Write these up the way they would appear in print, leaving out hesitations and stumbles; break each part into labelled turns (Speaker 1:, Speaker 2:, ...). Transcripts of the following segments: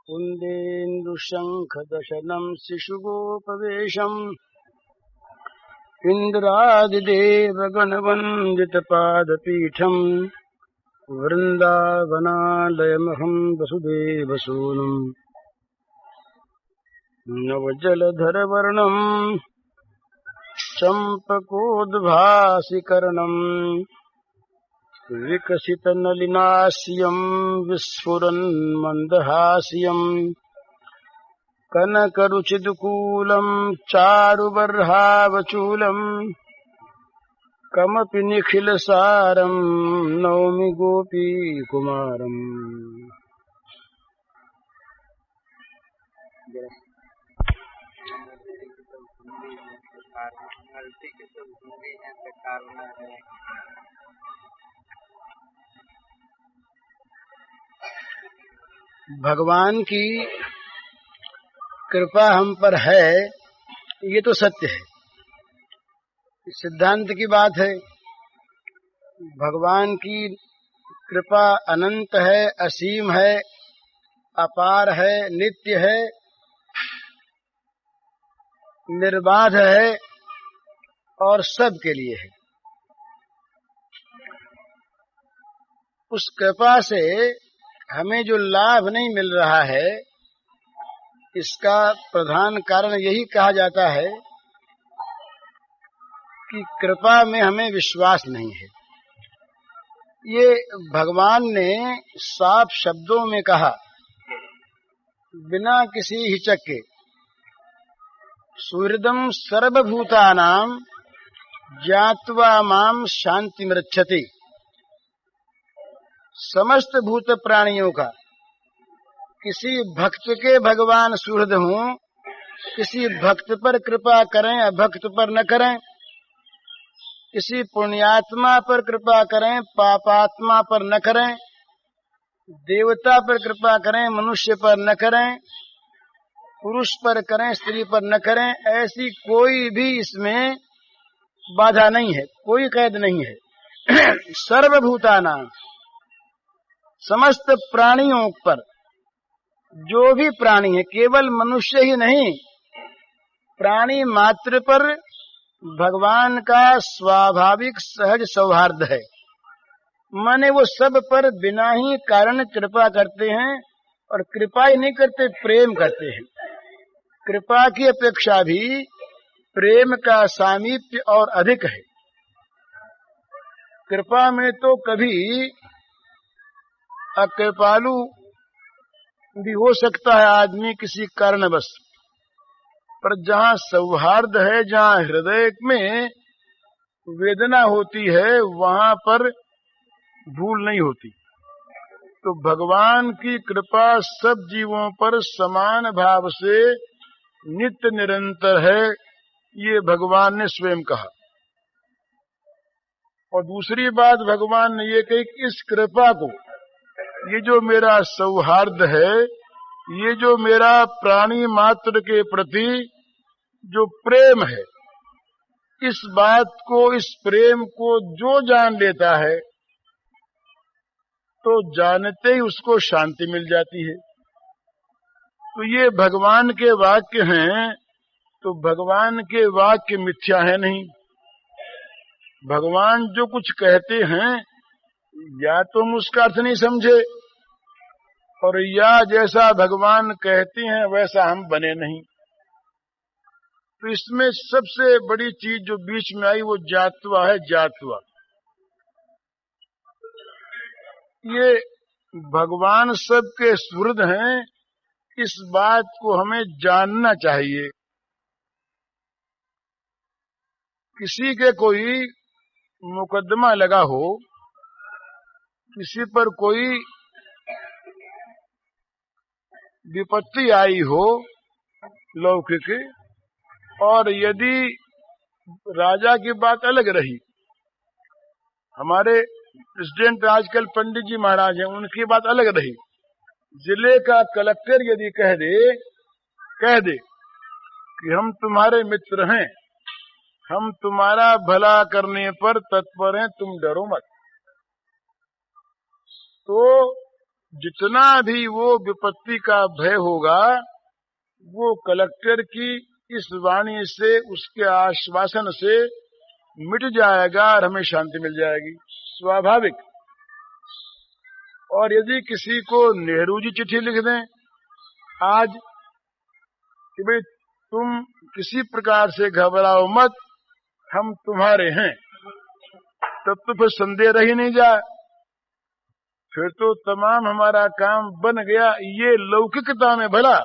Speaker 1: कुन्देन्दुशङ्खदशनं शिशुगोपवेशम् इन्द्रादिदेवगणवन्दितपादपीठम् वृन्दावनालयमहं वसुदेवसूनुम् नवजलधरवर्णं चम्पकोद्भासिकर्णम् विकसितनलिनास्यं विस्फुरन्मन्दहास्यम् कनकरुचिदुकूलं चारुबर्हावचूलम् कमपि निखिलसारं नौमि गोपीकुमारम्। भगवान की कृपा हम पर है, ये तो सत्य है, सिद्धांत की बात है। भगवान की कृपा अनंत है, असीम है, अपार है, नित्य है, निर्बाध है और सबके लिए है। उस कृपा से हमें जो लाभ नहीं मिल रहा है, इसका प्रधान कारण यही कहा जाता है कि कृपा में हमें विश्वास नहीं है। ये भगवान ने साफ शब्दों में कहा, बिना किसी हिचक के। सुहृदं सर्वभूतानां ज्ञात्वा मां शान्तिमृच्छति। समस्त भूत प्राणियों का किसी भक्त के भगवान सुहृद हों, किसी भक्त पर कृपा करें, अभक्त पर न करें, किसी पुण्यात्मा पर कृपा करें, पापात्मा पर न करें, देवता पर कृपा करें, मनुष्य पर न करें, पुरुष पर करें, स्त्री पर न करें, ऐसी कोई भी इसमें बाधा नहीं है, कोई कैद नहीं है। सर्वभूतानां, समस्त प्राणियों पर, जो भी प्राणी है, केवल मनुष्य ही नहीं, प्राणी मात्र पर भगवान का स्वाभाविक सहज सौहार्द है। माने वो सब पर बिना ही कारण कृपा करते हैं, और कृपा ही नहीं करते, प्रेम करते हैं। कृपा की अपेक्षा भी प्रेम का सामीप्य और अधिक है। कृपा में तो कभी अकृपालु भी हो सकता है आदमी किसी कारणवश, पर जहाँ सौहार्द है, जहाँ हृदय में वेदना होती है, वहाँ पर भूल नहीं होती। तो भगवान की कृपा सब जीवों पर समान भाव से नित्य निरंतर है, ये भगवान ने स्वयं कहा। और दूसरी बात भगवान ने ये कही कि इस कृपा को, ये जो मेरा सौहार्द है, ये जो मेरा प्राणी मात्र के प्रति जो प्रेम है, इस बात को, इस प्रेम को जो जान लेता है, तो जानते ही उसको शांति मिल जाती है। तो ये भगवान के वाक्य हैं, तो भगवान के वाक्य मिथ्या है नहीं। भगवान जो कुछ कहते हैं, या तो हम उसका अर्थ नहीं समझे, और या जैसा भगवान कहते हैं वैसा हम बने नहीं। तो इसमें सबसे बड़ी चीज जो बीच में आई वो जात्वा है। जात्वा, ये भगवान सबके सुहृद हैं, इस बात को हमें जानना चाहिए। किसी के कोई मुकदमा लगा हो, किसी पर कोई विपत्ति आई हो लौकिक, और यदि राजा की बात अलग रही, हमारे प्रेसिडेंट आजकल पंडित जी महाराज हैं, उनकी बात अलग रही, जिले का कलेक्टर यदि कह दे कि हम तुम्हारे मित्र हैं, हम तुम्हारा भला करने पर तत्पर हैं, तुम डरो मत, तो जितना भी वो विपत्ति का भय होगा वो कलेक्टर की इस वाणी से, उसके आश्वासन से मिट जाएगा और हमें शांति मिल जाएगी, स्वाभाविक। और यदि किसी को नेहरू जी चिट्ठी लिख दें आज कि भाई तुम किसी प्रकार से घबराओ मत, हम तुम्हारे हैं, तब तो फिर संदेह रह ही नहीं जाए, फिर तो तमाम हमारा काम बन गया। ये लौकिकता में भला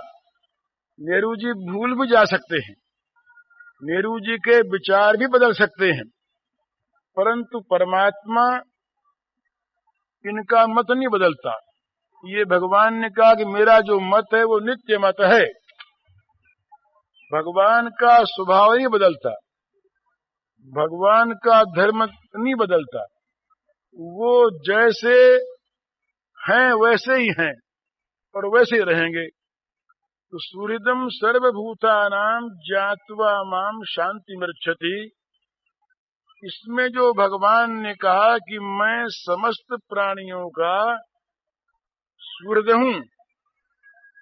Speaker 1: नेहरू जी भूल भी जा सकते हैं, नेहरू जी के विचार भी बदल सकते हैं, परंतु परमात्मा इनका मत नहीं बदलता। ये भगवान ने कहा कि मेरा जो मत है वो नित्य मत है। भगवान का स्वभाव नहीं बदलता, भगवान का धर्म नहीं बदलता, वो जैसे हैं वैसे ही हैं और वैसे ही रहेंगे। तो सुहृदम सर्वभूतानां ज्ञात्वा माम शांति मृच्छति, इसमें जो भगवान ने कहा कि मैं समस्त प्राणियों का सुहृद हूं,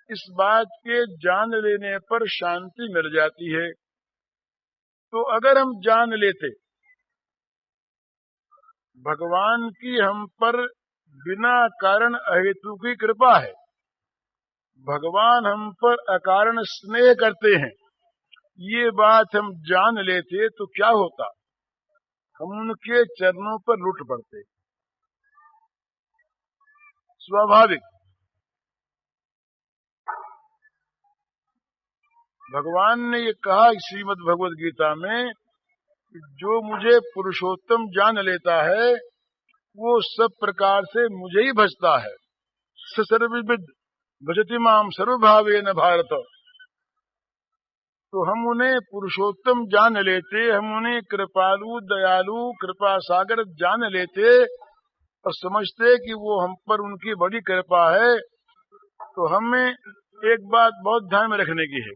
Speaker 1: इस बात के जान लेने पर शांति मिल जाती है। तो अगर हम जान लेते भगवान की हम पर बिना कारण अहेतु की कृपा है, भगवान हम पर अकारण स्नेह करते हैं, ये बात हम जान लेते तो क्या होता, हम उनके चरणों पर लुट पड़ते, स्वाभाविक। भगवान ने ये कहा श्रीमद् भगवद गीता में, जो मुझे पुरुषोत्तम जान लेता है वो सब प्रकार से मुझे ही भजता है। सर्वविद भजति माम सर्वभावेन भारत। तो हम उन्हें पुरुषोत्तम जान लेते, हम उन्हें कृपालु दयालु कृपा सागर जान लेते और समझते कि वो हम पर उनकी बड़ी कृपा है। तो हमें एक बात बहुत ध्यान में रखने की है,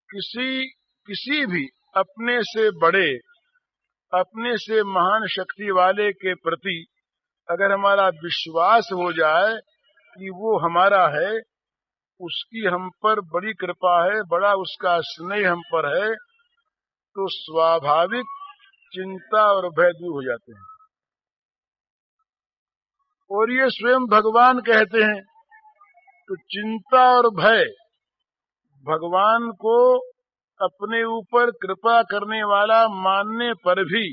Speaker 1: किसी भी अपने से बड़े, अपने से महान शक्ति वाले के प्रति अगर हमारा विश्वास हो जाए कि वो हमारा है, उसकी हम पर बड़ी कृपा है, बड़ा उसका स्नेह हम पर है, तो स्वाभाविक चिंता और भय दूर हो जाते हैं। और ये स्वयं भगवान कहते हैं। तो चिंता और भय भगवान को अपने ऊपर कृपा करने वाला मानने पर भी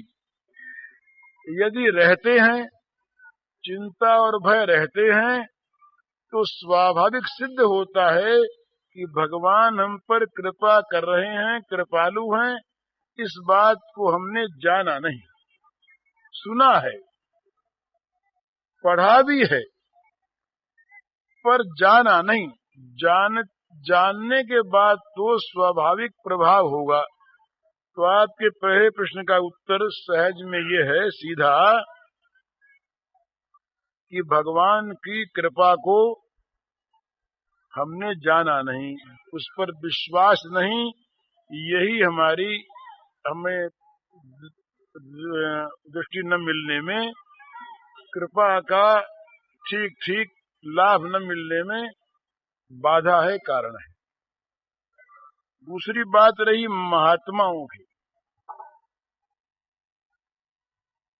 Speaker 1: यदि रहते हैं, चिंता और भय रहते हैं, तो स्वाभाविक सिद्ध होता है कि भगवान हम पर कृपा कर रहे हैं, कृपालु हैं। इस बात को हमने जाना नहीं, सुना है, पढ़ा भी है, पर जाना नहीं। जानने के बाद तो स्वाभाविक प्रभाव होगा। तो आपके पहले प्रश्न का उत्तर सहज में ये है सीधा कि भगवान की कृपा को हमने जाना नहीं, उस पर विश्वास नहीं, यही हमें दृष्टि न मिलने में, कृपा का ठीक ठीक लाभ न मिलने में बाधा है, कारण है। दूसरी बात रही महात्माओं की।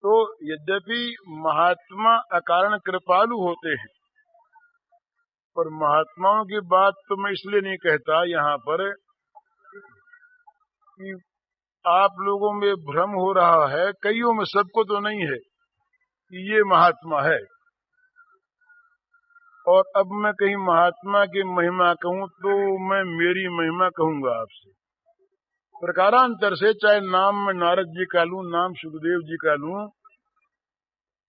Speaker 1: तो यद्यपि महात्मा अकारण कृपालु होते हैं, पर महात्माओं की बात तो मैं इसलिए नहीं कहता यहाँ पर कि आप लोगों में भ्रम हो रहा है, कईयों में, सबको तो नहीं है कि ये महात्मा है। और अब मैं कहीं महात्मा की महिमा कहूं तो मैं मेरी महिमा कहूंगा आपसे प्रकारांतर से, चाहे नाम मैं नारद जी का लूं, नाम सुखदेव जी का लूं,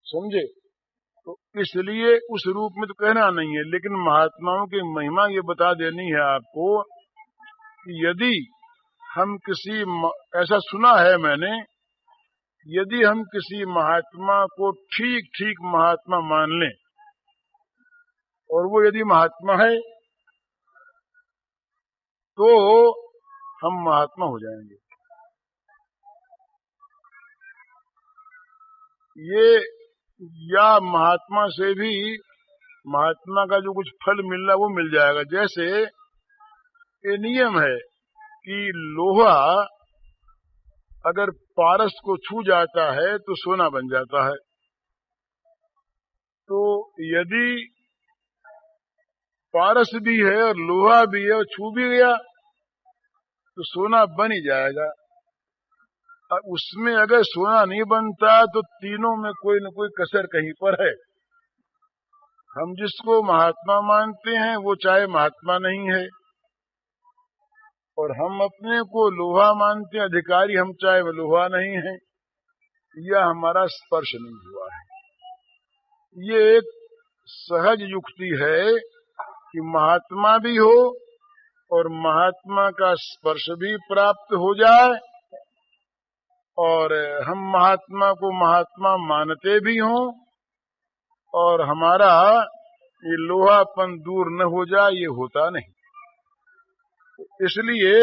Speaker 1: समझे। तो इसलिए उस रूप में तो कहना नहीं है, लेकिन महात्माओं की महिमा ये बता देनी है आपको कि यदि हम किसी, ऐसा सुना है मैंने, यदि हम किसी महात्मा को ठीक ठीक महात्मा मान लें और वो यदि महात्मा है तो हम महात्मा हो जाएंगे। ये या महात्मा से भी
Speaker 2: महात्मा का जो कुछ फल मिलना वो मिल जाएगा। जैसे ये नियम है कि लोहा अगर पारस को छू जाता है तो सोना बन जाता है। तो यदि पारस भी है और लोहा भी है और छू भी गया तो सोना बन ही जाएगा। उसमें अगर सोना नहीं बनता तो तीनों में कोई न कोई कसर कहीं पर है। हम जिसको महात्मा मानते हैं वो चाहे महात्मा नहीं है, और हम अपने को लोहा मानते हैं अधिकारी, हम चाहे वो लोहा नहीं है या हमारा स्पर्श नहीं हुआ है। ये एक सहज युक्ति है कि महात्मा भी हो और महात्मा का स्पर्श भी प्राप्त हो जाए, और हम महात्मा को महात्मा मानते भी हों और हमारा ये लोहापन दूर न हो जाए, ये होता नहीं। इसलिए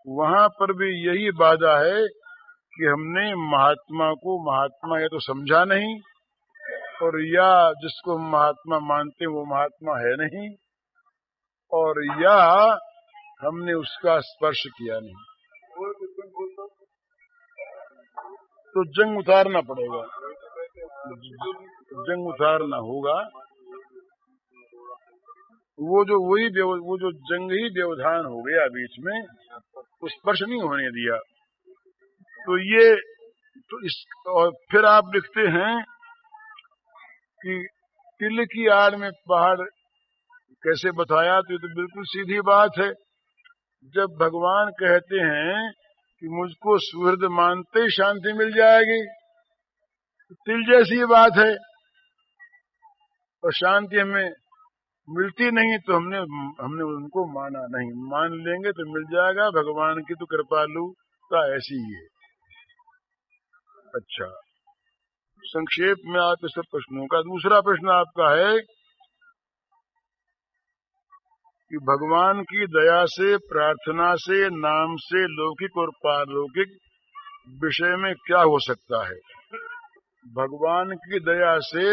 Speaker 2: वहां पर भी यही बाधा है कि हमने महात्मा को महात्मा या तो समझा नहीं, और या जिसको हम महात्मा मानते वो महात्मा है नहीं, और या हमने उसका स्पर्श किया नहीं। तो जंग उतारना पड़ेगा, जंग उतारना होगा। वो जो जंग ही व्यवधान हो गया बीच में, उस स्पर्श नहीं होने दिया। तो ये तो इस, और फिर आप लिखते हैं कि तिल की आड़ में पहाड़ कैसे बताया, तो ये तो बिल्कुल सीधी बात है। जब भगवान कहते हैं कि मुझको सुहृद मानते ही शांति मिल जाएगी, तो तिल जैसी बात है, और शांति हमें मिलती नहीं तो हमने उनको माना नहीं। मान लेंगे तो मिल जाएगा। भगवान की तो कृपालुता ऐसी ही है। अच्छा, संक्षेप में आप इस प्रश्नों का दूसरा प्रश्न आपका है कि भगवान की दया से, प्रार्थना से, नाम से लौकिक और पारलौकिक विषय में क्या हो सकता है। भगवान की दया से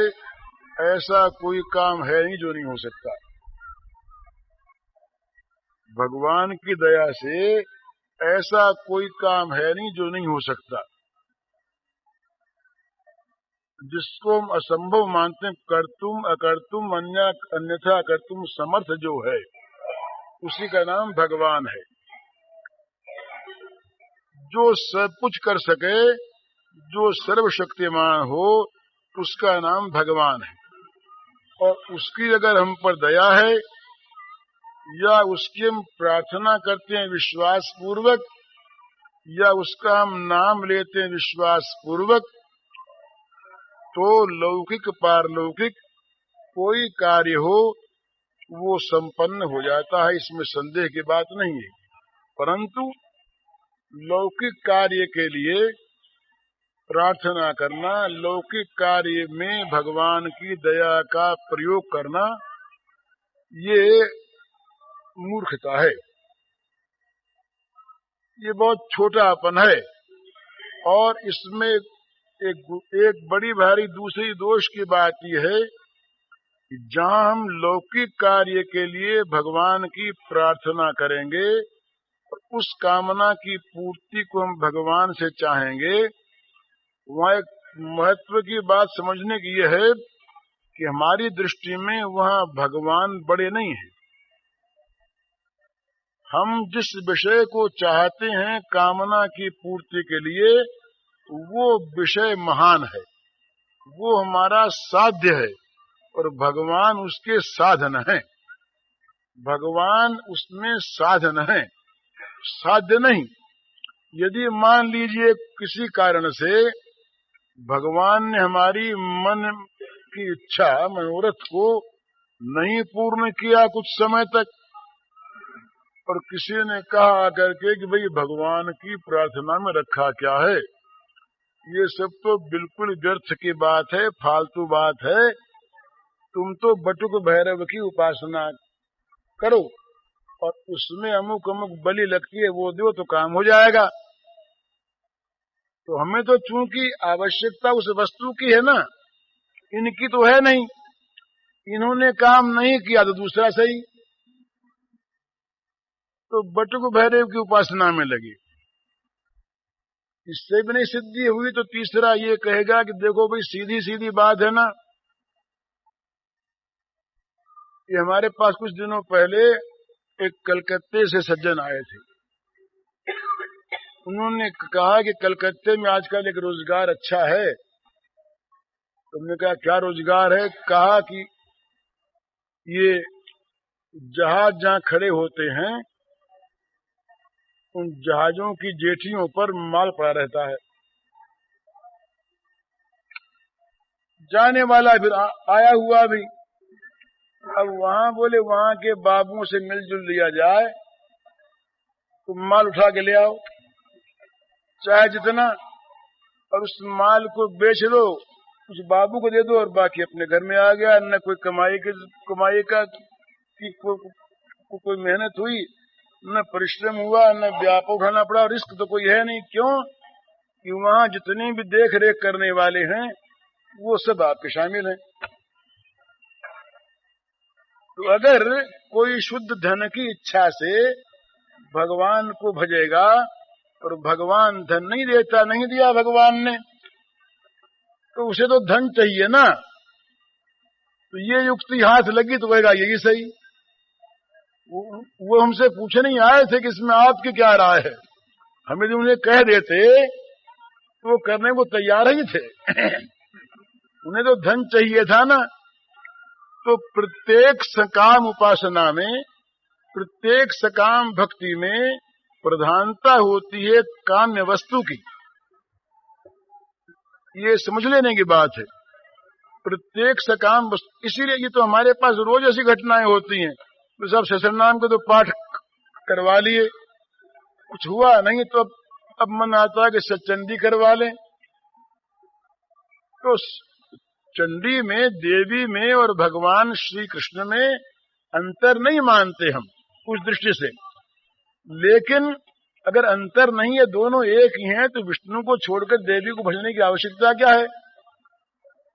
Speaker 2: ऐसा कोई काम है नहीं जो नहीं हो सकता। भगवान की दया से ऐसा कोई काम है नहीं जो नहीं हो सकता। जिसको हम असंभव मानते हैं, करतुम अकर्तुम अन्यथा करतुम समर्थ जो है, उसी का नाम भगवान है। जो सब कुछ कर सके, जो सर्वशक्तिमान हो, उसका नाम भगवान है। और उसकी अगर हम पर दया है या उसकी हम प्रार्थना करते हैं विश्वास पूर्वक, या उसका हम नाम लेते हैं विश्वास पूर्वक, तो लौकिक पारलौकिक कोई कार्य हो वो संपन्न हो जाता है, इसमें संदेह की बात नहीं है। परंतु लौकिक कार्य के लिए प्रार्थना करना, लौकिक कार्य में भगवान की दया का प्रयोग करना, ये मूर्खता है, ये बहुत छोटापन है। और इसमें एक बड़ी भारी दूसरी दोष की बात यह है कि जहां हम लौकिक कार्य के लिए भगवान की प्रार्थना करेंगे, उस कामना की पूर्ति को हम भगवान से चाहेंगे, वहां एक महत्व की बात समझने की यह है कि हमारी दृष्टि में वहां भगवान बड़े नहीं हैं। हम जिस विषय को चाहते हैं कामना की पूर्ति के लिए, वो विषय महान है, वो हमारा साध्य है, और भगवान उसके साधन है। भगवान उसमें साधन है, साध्य नहीं। यदि मान लीजिए किसी कारण से भगवान ने हमारी मन की इच्छा, मनोरथ को नहीं पूर्ण किया कुछ समय तक, और किसी ने कहा आकर के कि भाई भगवान की प्रार्थना में रखा क्या है, ये सब तो बिल्कुल व्यर्थ की बात है, फालतू बात है, तुम तो बटुक भैरव की उपासना करो और उसमें अमुक अमुक बलि लगती है वो दो तो काम हो जाएगा। तो हमें तो चूंकि आवश्यकता उस वस्तु की है ना, इनकी तो है नहीं, इन्होंने काम नहीं किया तो दूसरा सही, तो बटुक भैरव की उपासना में लगी। इससे भी नहीं सिद्धि हुई तो तीसरा ये कहेगा कि देखो भाई सीधी सीधी बात है ना। ये हमारे पास कुछ दिनों पहले एक कलकत्ते से सज्जन आए थे। उन्होंने कहा कि कलकत्ते में आजकल एक रोजगार अच्छा है। तुमने कहा क्या रोजगार है? कहा कि ये जहाज जहां खड़े होते हैं उन जहाजों की जेठियों पर माल पड़ा रहता है। जाने वाला फिर आया हुआ भी। अब वहां बोले वहां के बाबुओं से मिलजुल लिया जाए, तुम माल उठा के ले आओ चाहे जितना, और उस माल को बेच लो, उस बाबू को दे दो और बाकी अपने घर में आ गया। न कोई कमाई का कोई मेहनत हुई, न परिश्रम हुआ, न व्याप उठाना पड़ा, रिस्क तो कोई है नहीं। क्यों कि वहां जितने भी देख रेख करने वाले हैं वो सब आपके शामिल हैं। तो अगर कोई शुद्ध धन की इच्छा से भगवान को भजेगा और भगवान धन नहीं देता, नहीं दिया भगवान ने, तो उसे तो धन चाहिए ना। तो ये युक्ति हाथ लगी तो कहेगा यही सही। वो हमसे पूछे नहीं आए थे कि इसमें आपकी क्या राय है। हमें जो उन्हें कह देते तो वो करने को तैयार ही थे। उन्हें तो धन चाहिए था ना। तो प्रत्येक सकाम उपासना में, प्रत्येक सकाम भक्ति में प्रधानता होती है काम्य वस्तु की। ये समझ लेने की बात है। प्रत्येक सकाम वस्तु, इसीलिए ये तो हमारे पास रोज ऐसी घटनाएं होती हैं। तो सब ससुर नाम के तो पाठ करवा लिए, कुछ हुआ नहीं तो अब मन आता है कि सचंडी करवा लें। तो चंडी में, देवी में और भगवान श्री कृष्ण में अंतर नहीं मानते हम उस दृष्टि से। लेकिन अगर अंतर नहीं है, दोनों एक ही हैं, तो विष्णु को छोड़कर देवी को भजने की आवश्यकता क्या है?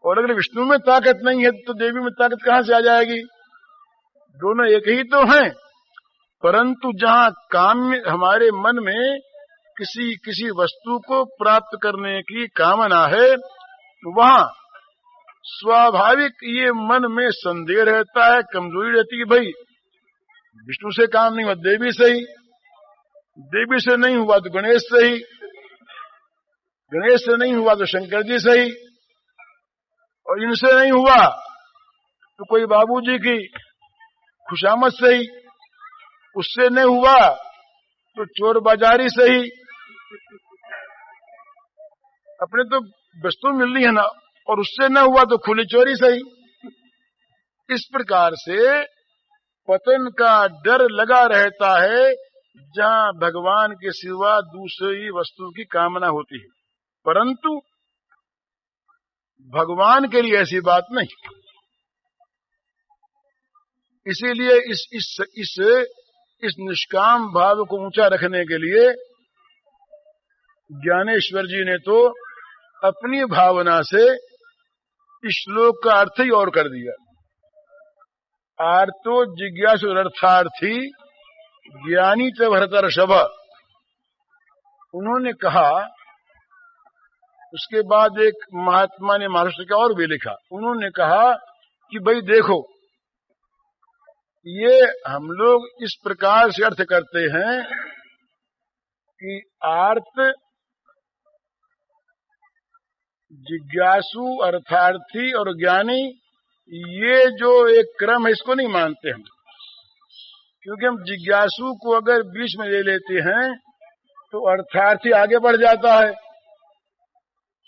Speaker 2: और अगर विष्णु में ताकत नहीं है तो देवी में ताकत कहां से आ जाएगी? दोनों एक ही तो हैं। परंतु जहां काम्य, हमारे मन में किसी वस्तु को प्राप्त करने की कामना है, वहां स्वाभाविक ये मन में संदेह रहता है, कमजोरी रहती है। भाई विष्णु से काम नहीं हुआ, देवी से ही, देवी से नहीं हुआ तो गणेश से ही, गणेश से नहीं हुआ तो शंकर जी से ही, और इनसे नहीं हुआ तो कोई बाबूजी की खुशामद से ही, उससे नहीं हुआ तो चोर बाजारी से ही। अपने तो वस्तु मिल रही है ना, और उससे न हुआ तो खुली चोरी से ही। इस प्रकार से पतन का डर लगा रहता है जहां भगवान के सिवा दूसरी वस्तु की कामना होती है। परंतु भगवान के लिए ऐसी बात नहीं। इसीलिए इस निष्काम भाव को ऊंचा रखने के लिए ज्ञानेश्वर जी ने तो अपनी भावना से इस श्लोक का अर्थ ही और कर दिया। आर्तो जिज्ञासु अर्थार्थी ज्ञानी च भरतर्षभ। उन्होंने कहा, उसके बाद एक महात्मा ने महाराष्ट्र का और भी लिखा। उन्होंने कहा कि भाई देखो, ये हम लोग इस प्रकार से अर्थ करते हैं कि आर्त, जिज्ञासु, अर्थार्थी और ज्ञानी, ये जो एक क्रम है इसको नहीं मानते हम। क्योंकि हम जिज्ञासु को अगर बीच में ले लेते हैं तो अर्थार्थी आगे बढ़ जाता है।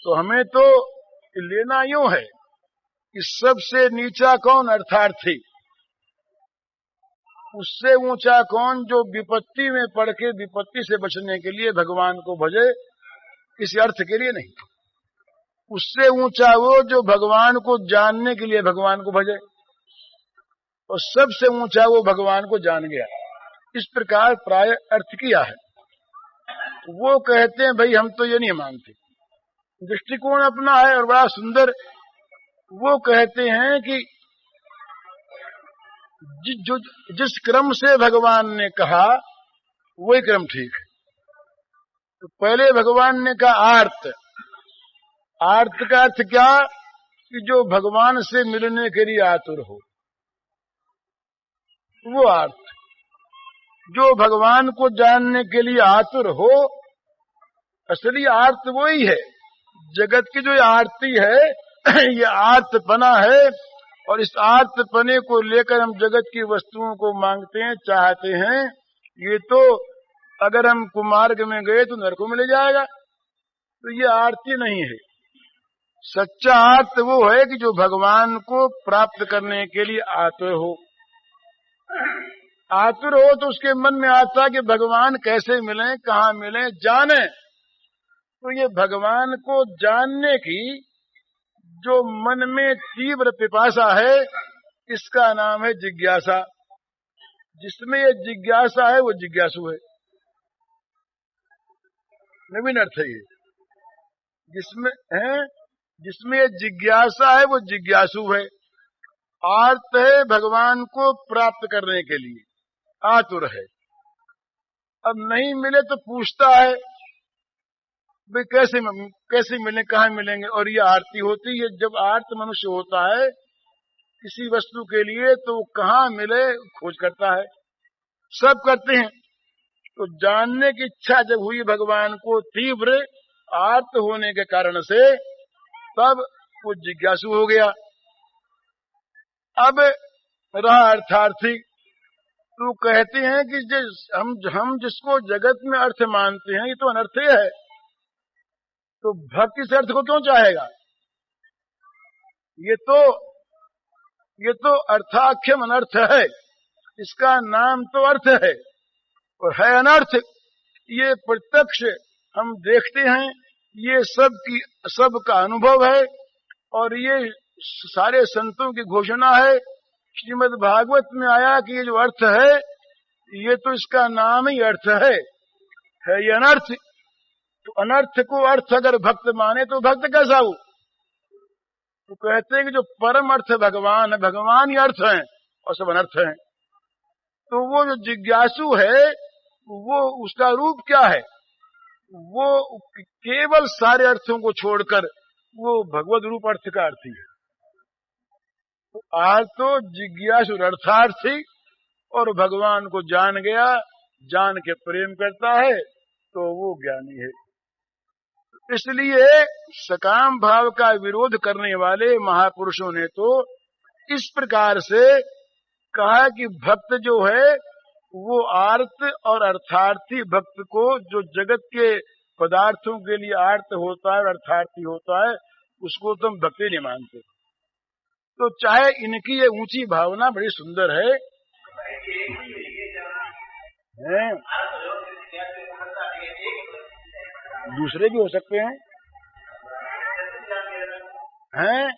Speaker 2: तो हमें तो लेना यूं है कि सबसे नीचा कौन? अर्थार्थी। उससे ऊंचा कौन? जो विपत्ति में पड़ के विपत्ति से बचने के लिए भगवान को भजे, किसी अर्थ के लिए नहीं। उससे ऊंचा वो जो भगवान को जानने के लिए भगवान को भजे, और सबसे ऊंचा वो भगवान को जान गया। इस प्रकार प्राय अर्थ किया है। वो कहते हैं भाई हम तो ये नहीं मानते, दृष्टिकोण अपना है और बड़ा सुंदर। वो कहते हैं कि जिस क्रम से भगवान ने कहा वही क्रम ठीक है। तो पहले भगवान ने कहा आर्त। आर्त का अर्थ क्या? कि जो भगवान से मिलने के लिए आतुर हो, वो आर्त। जो भगवान को जानने के लिए आतुर हो, असली आर्त वही है। जगत की जो आरती है ये आर्तपना है, और इस आर्तपने को लेकर हम जगत की वस्तुओं को मांगते हैं, चाहते हैं। ये तो अगर हम कुमार्ग में गए तो नरक में ले जाएगा। तो ये आरती नहीं है। सच्चा आर्त वो है कि जो भगवान को प्राप्त करने के लिए आतुर हो। आतुर हो तो उसके मन में आता कि भगवान कैसे मिलें, कहाँ मिलें, जाने। तो ये भगवान को जानने की जो मन में तीव्र पिपासा है, इसका नाम है जिज्ञासा। जिसमें ये जिज्ञासा है वो जिज्ञासु है। नवीन अर्थ है ये। जिसमें ये जिज्ञासा है वो जिज्ञासु है। आर्त है भगवान को प्राप्त करने के लिए, आतुर है। अब नहीं मिले तो पूछता है भाई कैसे मिले, कहाँ मिलेंगे। और ये आरती होती है। जब आर्त मनुष्य होता है किसी वस्तु के लिए तो कहाँ मिले खोज करता है। सब करते हैं। तो जानने की इच्छा जब हुई भगवान को तीव्र आर्त होने के कारण से, तब वो जिज्ञासु हो गया। अब रहा अर्थार्थी। तो कहते हैं कि हम जिसको जगत में अर्थ मानते हैं ये तो अनर्थ है। तो भक्त इस अर्थ को क्यों चाहेगा? ये तो अर्थाख्यम अनर्थ है। इसका नाम तो अर्थ है और है अनर्थ। ये प्रत्यक्ष हम देखते हैं, ये सबका अनुभव है, और ये सारे संतों की घोषणा है। श्रीमद् भागवत में आया कि ये जो अर्थ है, ये तो इसका नाम ही अर्थ है ये अनर्थ। तो अनर्थ को अर्थ अगर भक्त माने तो भक्त कैसा हो? तो कहते हैं कि जो परम अर्थ भगवान है, भगवान ही अर्थ है और सब अनर्थ है। तो वो जो जिज्ञासु है, वो उसका रूप क्या है? वो केवल सारे अर्थों को छोड़कर वो भगवत रूप अर्थ का अर्थी है। तो आज तो जिज्ञासु अर्थार्थी और भगवान को जान गया, जान के प्रेम करता है, तो वो ज्ञानी है। इसलिए सकाम भाव का विरोध करने वाले महापुरुषों ने तो इस प्रकार से कहा कि भक्त जो है वो आर्त और अर्थार्थी भक्त को, जो जगत के पदार्थों के लिए आर्त होता है और अर्थार्थी होता है, उसको तुम भक्ति नहीं मानते। तो चाहे इनकी ये ऊंची भावना बड़ी सुंदर है, दूसरे भी हो सकते हैं, हाँ,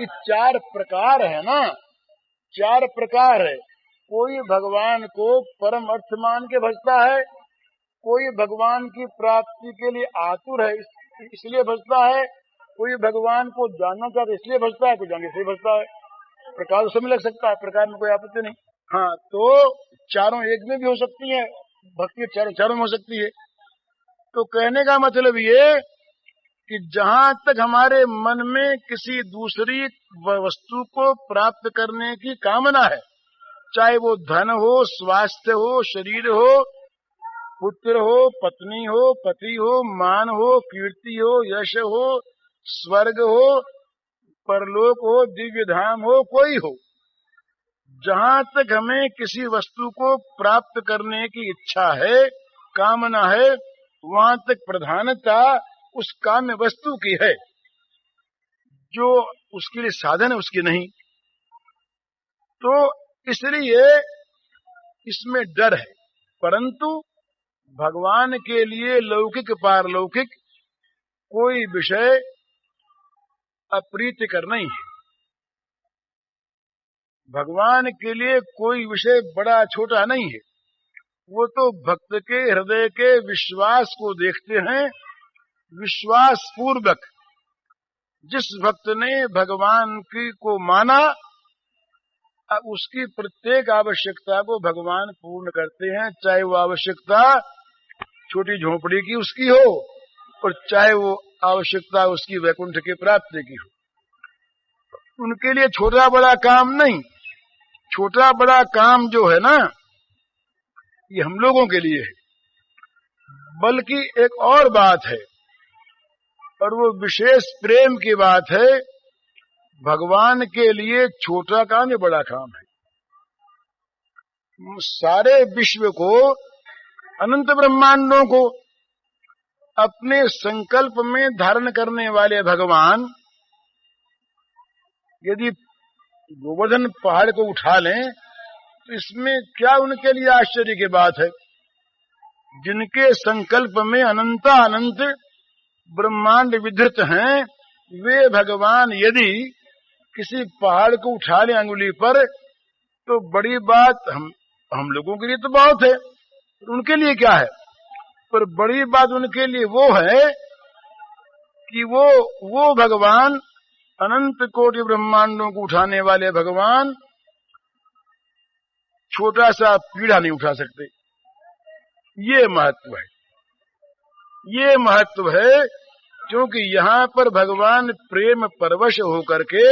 Speaker 2: ये 4 प्रकार है ना, 4 प्रकार है। कोई भगवान को परम अर्थ मान के भजता है, कोई भगवान की प्राप्ति के लिए आतुर है इसलिए भजता है, कोई भगवान को जानना चाहता है इसलिए भजता है, कोई जानने से भजता है। प्रकार तो सब लग सकता है, प्रकार में कोई आपत्ति नहीं। हाँ, तो चारों एक में भी हो सकती है, भक्ति चारों में हो सकती है। तो कहने का मतलब ये कि जहाँ तक हमारे मन में किसी दूसरी वस्तु को प्राप्त करने की कामना है, चाहे वो धन हो, स्वास्थ्य हो, शरीर हो, पुत्र हो, पत्नी हो, पति हो, मान हो, कीर्ति हो, यश हो, स्वर्ग हो, परलोक हो, दिव्य धाम हो, कोई हो, जहाँ तक हमें किसी वस्तु को प्राप्त करने की इच्छा है, कामना है, वहाँ तक प्रधानता उस काम्य वस्तु की है, जो उसके लिए साधन है उसकी नहीं। तो इसलिए इसमें डर है। परंतु भगवान के लिए लौकिक पारलौकिक कोई विषय अप्रीतिकर नहीं है। भगवान के लिए कोई विषय बड़ा छोटा नहीं है। वो तो भक्त के हृदय के विश्वास को देखते हैं। विश्वास पूर्वक जिस भक्त ने भगवान की को माना, उसकी प्रत्येक आवश्यकता को भगवान पूर्ण करते हैं, चाहे वो आवश्यकता छोटी झोपड़ी की उसकी हो और चाहे वो आवश्यकता उसकी वैकुंठ की प्राप्ति की हो। उनके लिए छोटा बड़ा काम नहीं, छोटा बड़ा काम जो है ना ये हम लोगों के लिए है, बल्कि एक और बात है और वो विशेष प्रेम की बात है। भगवान के लिए छोटा काम या बड़ा काम है। सारे विश्व को, अनंत ब्रह्मांडों को अपने संकल्प में धारण करने वाले भगवान यदि गोवर्धन पहाड़ को उठा लें तो इसमें क्या उनके लिए आश्चर्य की बात है। जिनके संकल्प में अनंत ब्रह्मांड विधृत हैं, वे भगवान यदि किसी पहाड़ को उठा ले अंगुली पर तो बड़ी बात हम लोगों के लिए तो बहुत है, उनके लिए क्या है। पर बड़ी बात उनके लिए वो है कि वो भगवान, अनंत कोटि ब्रह्मांडों को उठाने वाले भगवान छोटा सा पीढ़ा नहीं उठा सकते। ये महत्व है, ये महत्व है, क्योंकि यहाँ पर भगवान प्रेम परवश होकर के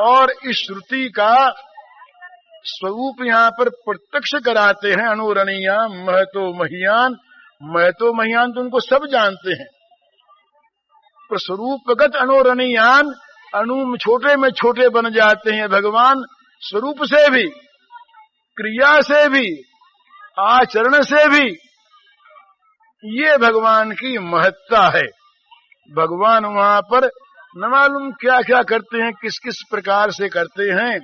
Speaker 2: और इस श्रुति का स्वरूप यहाँ पर प्रत्यक्ष कराते हैं। अनुरणीया महतो महियान, महतो महियान तो उनको सब जानते हैं, पर स्वरूपगत अनुरणीयान, अणु छोटे में छोटे बन जाते हैं भगवान, स्वरूप से भी, क्रिया से भी, आचरण से भी। ये भगवान की महत्ता है। भगवान वहां पर न मालूम क्या क्या करते हैं, किस किस प्रकार से करते हैं,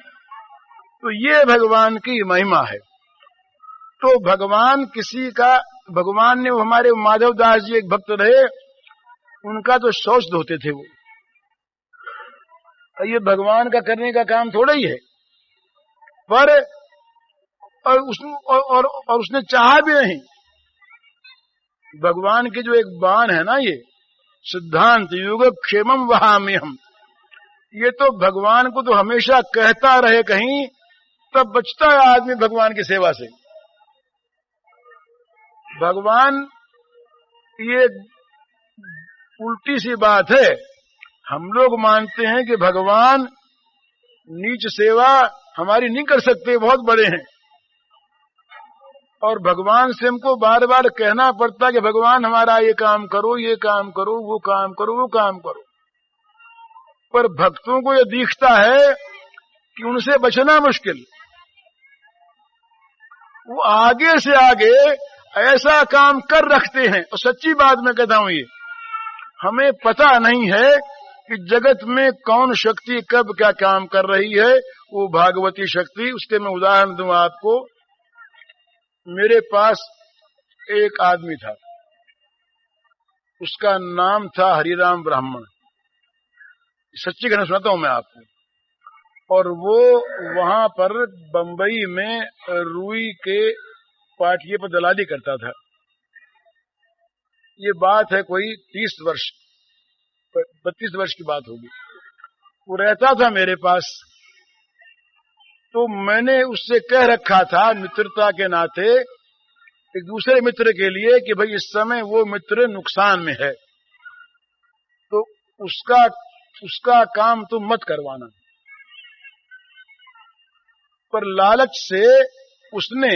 Speaker 2: तो ये भगवान की महिमा है। तो भगवान किसी का, भगवान ने, हमारे माधव दास जी एक भक्त रहे, उनका तो शौच धोते थे वो। ये भगवान का करने का काम थोड़ा ही है, पर और उसने चाहा भी नहीं। भगवान के जो एक बाण है ना, ये सिद्धांत युग क्षेमम वहाम्यहम्, ये तो भगवान को तो हमेशा कहता रहे कहीं, तब बचता है आदमी भगवान की सेवा से। भगवान, ये उल्टी सी बात है, हम लोग मानते हैं कि भगवान नीच सेवा हमारी नहीं कर सकते, बहुत बड़े हैं, और भगवान से हमको बार बार कहना पड़ता कि भगवान हमारा ये काम करो, ये काम करो, वो काम करो, वो काम करो। पर भक्तों को ये दिखता है कि उनसे बचना मुश्किल, वो आगे से आगे ऐसा काम कर रखते हैं। और सच्ची बात मैं कहता हूं, ये हमें पता नहीं है कि जगत में कौन शक्ति कब क्या काम कर रही है, वो भागवती शक्ति। उसके मैं उदाहरण दूं आपको। मेरे पास एक आदमी था, उसका नाम था हरिराम ब्राह्मण, सच्ची घटना सुनाता हूं मैं आपको। और वो वहां पर बंबई में रुई के पाटिये पर दलाली करता था। ये बात है कोई 32 वर्ष की बात होगी। वो रहता था मेरे पास, तो मैंने उससे कह रखा था मित्रता के नाते, एक दूसरे मित्र के लिए, कि भाई इस समय वो मित्र नुकसान में है, तो उसका काम तुम मत करवाना। पर लालच से उसने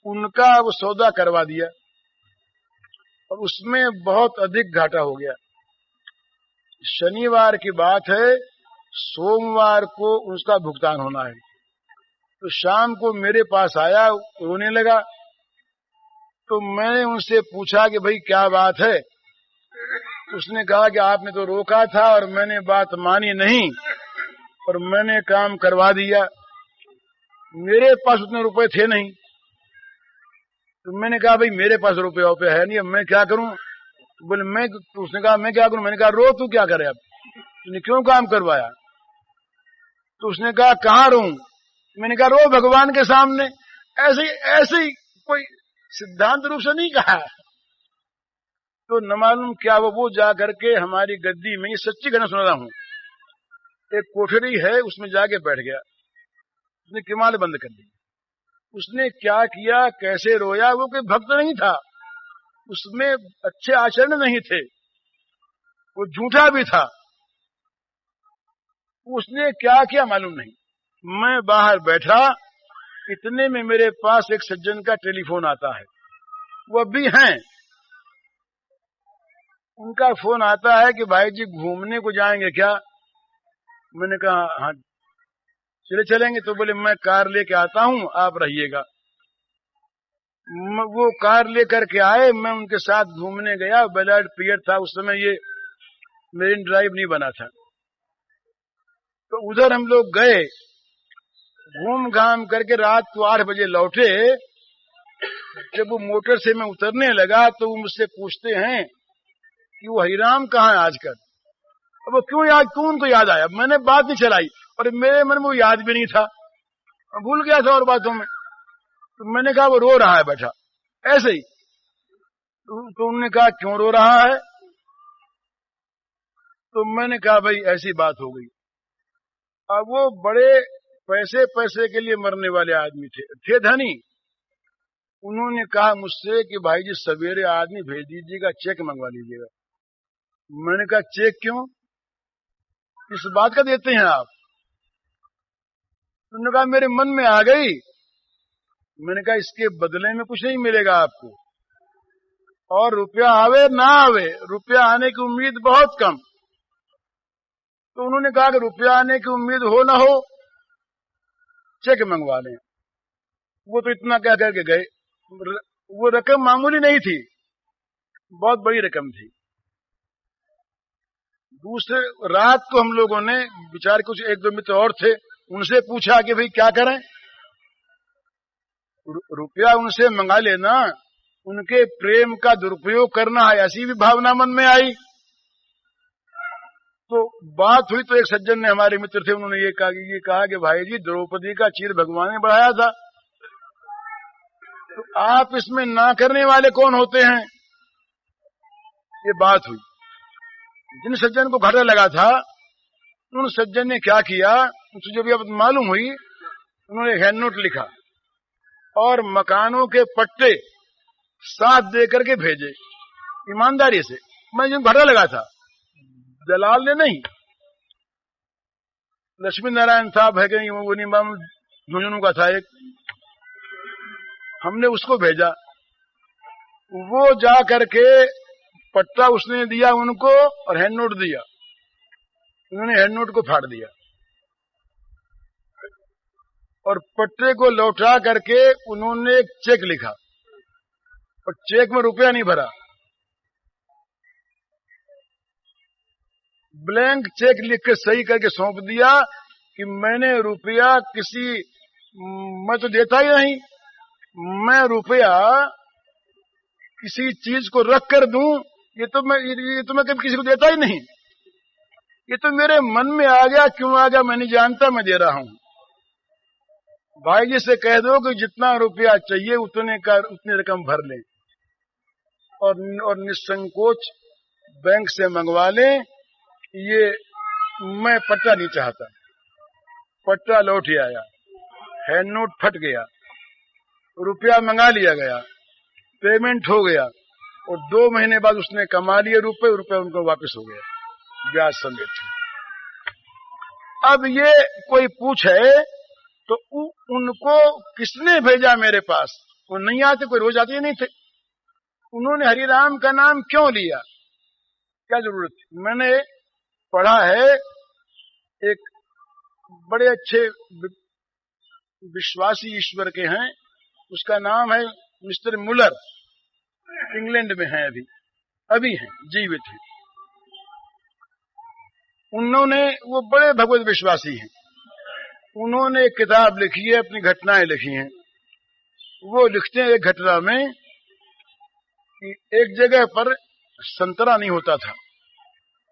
Speaker 2: उनका वो सौदा करवा दिया और उसमें बहुत अधिक घाटा हो गया। शनिवार की बात है, सोमवार को उसका भुगतान होना है। तो शाम को मेरे पास आया, रोने लगा। तो मैंने उनसे पूछा कि भाई क्या बात है। उसने कहा कि आपने तो रोका था और मैंने बात मानी नहीं और मैंने काम करवा दिया। मेरे पास उतने रुपए थे नहीं, तो मैंने कहा भाई मेरे पास रुपये है नहीं, अब मैं क्या करूं। बोले उसने कहा मैं क्या करूं। मैंने कहा रो, तू क्या करे, अब तूने क्यों काम करवाया। तो उसने कहा कहाँ रो। मैंने कहा रो भगवान के सामने। ऐसे ही कोई सिद्धांत रूप से नहीं कहा। तो न मालूम क्या वो जा करके हमारी गद्दी में, ये सच्ची घटना सुना रहा हूं, एक कोठरी है उसमें जाके बैठ गया उसने किमाल बंद कर दी। उसने क्या किया, कैसे रोया, वो कोई भक्त नहीं था, उसमें अच्छे आचरण नहीं थे, वो झूठा भी था। उसने क्या किया मालूम नहीं। मैं बाहर बैठा, इतने में मेरे पास एक सज्जन का टेलीफोन आता है, वो अभी हैं, उनका फोन आता है कि भाई जी घूमने को जाएंगे क्या? मैंने कहा हाँ चलेंगे। तो बोले मैं कार लेके आता हूँ, आप रहिएगा। वो कार लेकर के आए, मैं उनके साथ घूमने गया। बैलाइट पीरियड था उस समय, ये मेरिन ड्राइव नहीं बना था। तो उधर हम लोग गए, घूम घाम करके रात को 8 बजे लौटे। जब वो मोटर से मैं उतरने लगा तो वो मुझसे पूछते हैं कि वो हरिराम कहाँ है आजकल। अब वो क्यों उनको याद आया? मैंने बात नहीं चलाई और मेरे मन में वो याद भी नहीं था, भूल गया था और बातों में। तो मैंने कहा वो रो रहा है बैठा ऐसे ही। तो उन्होंने कहा क्यों रो रहा है? तो मैंने कहा भाई ऐसी बात हो गई। अब वो बड़े पैसे के लिए मरने वाले आदमी थे धनी। उन्होंने कहा मुझसे कि भाई जी सवेरे आदमी भेज दीजिएगा, चेक मंगवा लीजिएगा। मैंने कहा चेक क्यों, किस बात का देते हैं आप? उन्होंने कहा मेरे मन में आ गई। मैंने कहा इसके बदले में कुछ नहीं मिलेगा आपको, और रुपया आवे ना आवे, रुपया आने की उम्मीद बहुत कम। तो उन्होंने कहा कि रुपया आने की उम्मीद हो ना हो, चेक मंगवा लें। वो तो इतना कह करके गए। वो रकम मामूली नहीं थी, बहुत बड़ी रकम थी। दूसरे रात को हम लोगों ने बेचारे कुछ 1-2 मित्र और थे, उनसे पूछा कि भाई क्या करें? रुपया उनसे मंगा लेना, उनके प्रेम का दुरुपयोग करना है, ऐसी भी भावना मन में आई। तो बात हुई तो एक सज्जन ने, हमारे मित्र थे, उन्होंने ये कहा कि भाई जी द्रौपदी का चीर भगवान ने बढ़ाया था, तो आप इसमें ना करने वाले कौन होते हैं? ये बात हुई। जिन सज्जन को घाटा लगा था उन सज्जन ने क्या किया, मुझे जो भी अब मालूम हुई, उन्होंने हैंड नोट लिखा और मकानों के पट्टे साथ दे करके भेजे ईमानदारी से। मैं जिन घाटा लगा था, दलाल ने नहीं, लक्ष्मी नारायण साहब है कि वो निमाम झुंझुनू का था एक, हमने उसको भेजा। वो जा करके पट्टा उसने दिया उनको और हैंड नोट दिया, उन्होंने हैंड नोट को फाड़ दिया और पट्टे को लौटा करके उन्होंने एक चेक लिखा और चेक में रुपया नहीं भरा, ब्लैंक चेक लिख के सही करके सौंप दिया कि मैंने रुपया मैं तो देता ही नहीं, मैं रुपया किसी चीज को रख कर दूं, ये तो मैं कभी किसी को देता ही नहीं। ये तो मेरे मन में आ गया, क्यों आ गया मैं नहीं जानता, मैं दे रहा हूं। भाई जी से कह दो कि जितना रुपया चाहिए उतनी रकम भर लें और निसंकोच बैंक से मंगवा लें। ये मैं पट्टा नहीं चाहता। पट्टा लौट ही आया, हैंड नोट फट गया, रुपया मंगा लिया गया, पेमेंट हो गया और 2 महीने बाद उसने कमा लिए रुपए उनको वापस हो गया, ब्याज समेत। अब ये कोई पूछे तो उनको किसने भेजा मेरे पास? वो नहीं आते, कोई रोज आते नहीं थे। उन्होंने हरिराम का नाम क्यों लिया, क्या जरूरत थी? मैंने पढ़ा है, एक बड़े अच्छे विश्वासी ईश्वर के हैं, उसका नाम है मिस्टर मुलर, इंग्लैंड में है, अभी हैं, जीवित हैं। उन्होंने, वो बड़े भगवत विश्वासी हैं, उन्होंने एक किताब लिखी है, अपनी घटनाएं लिखी हैं। वो लिखते हैं एक घटना में कि एक जगह पर संतरा नहीं होता था,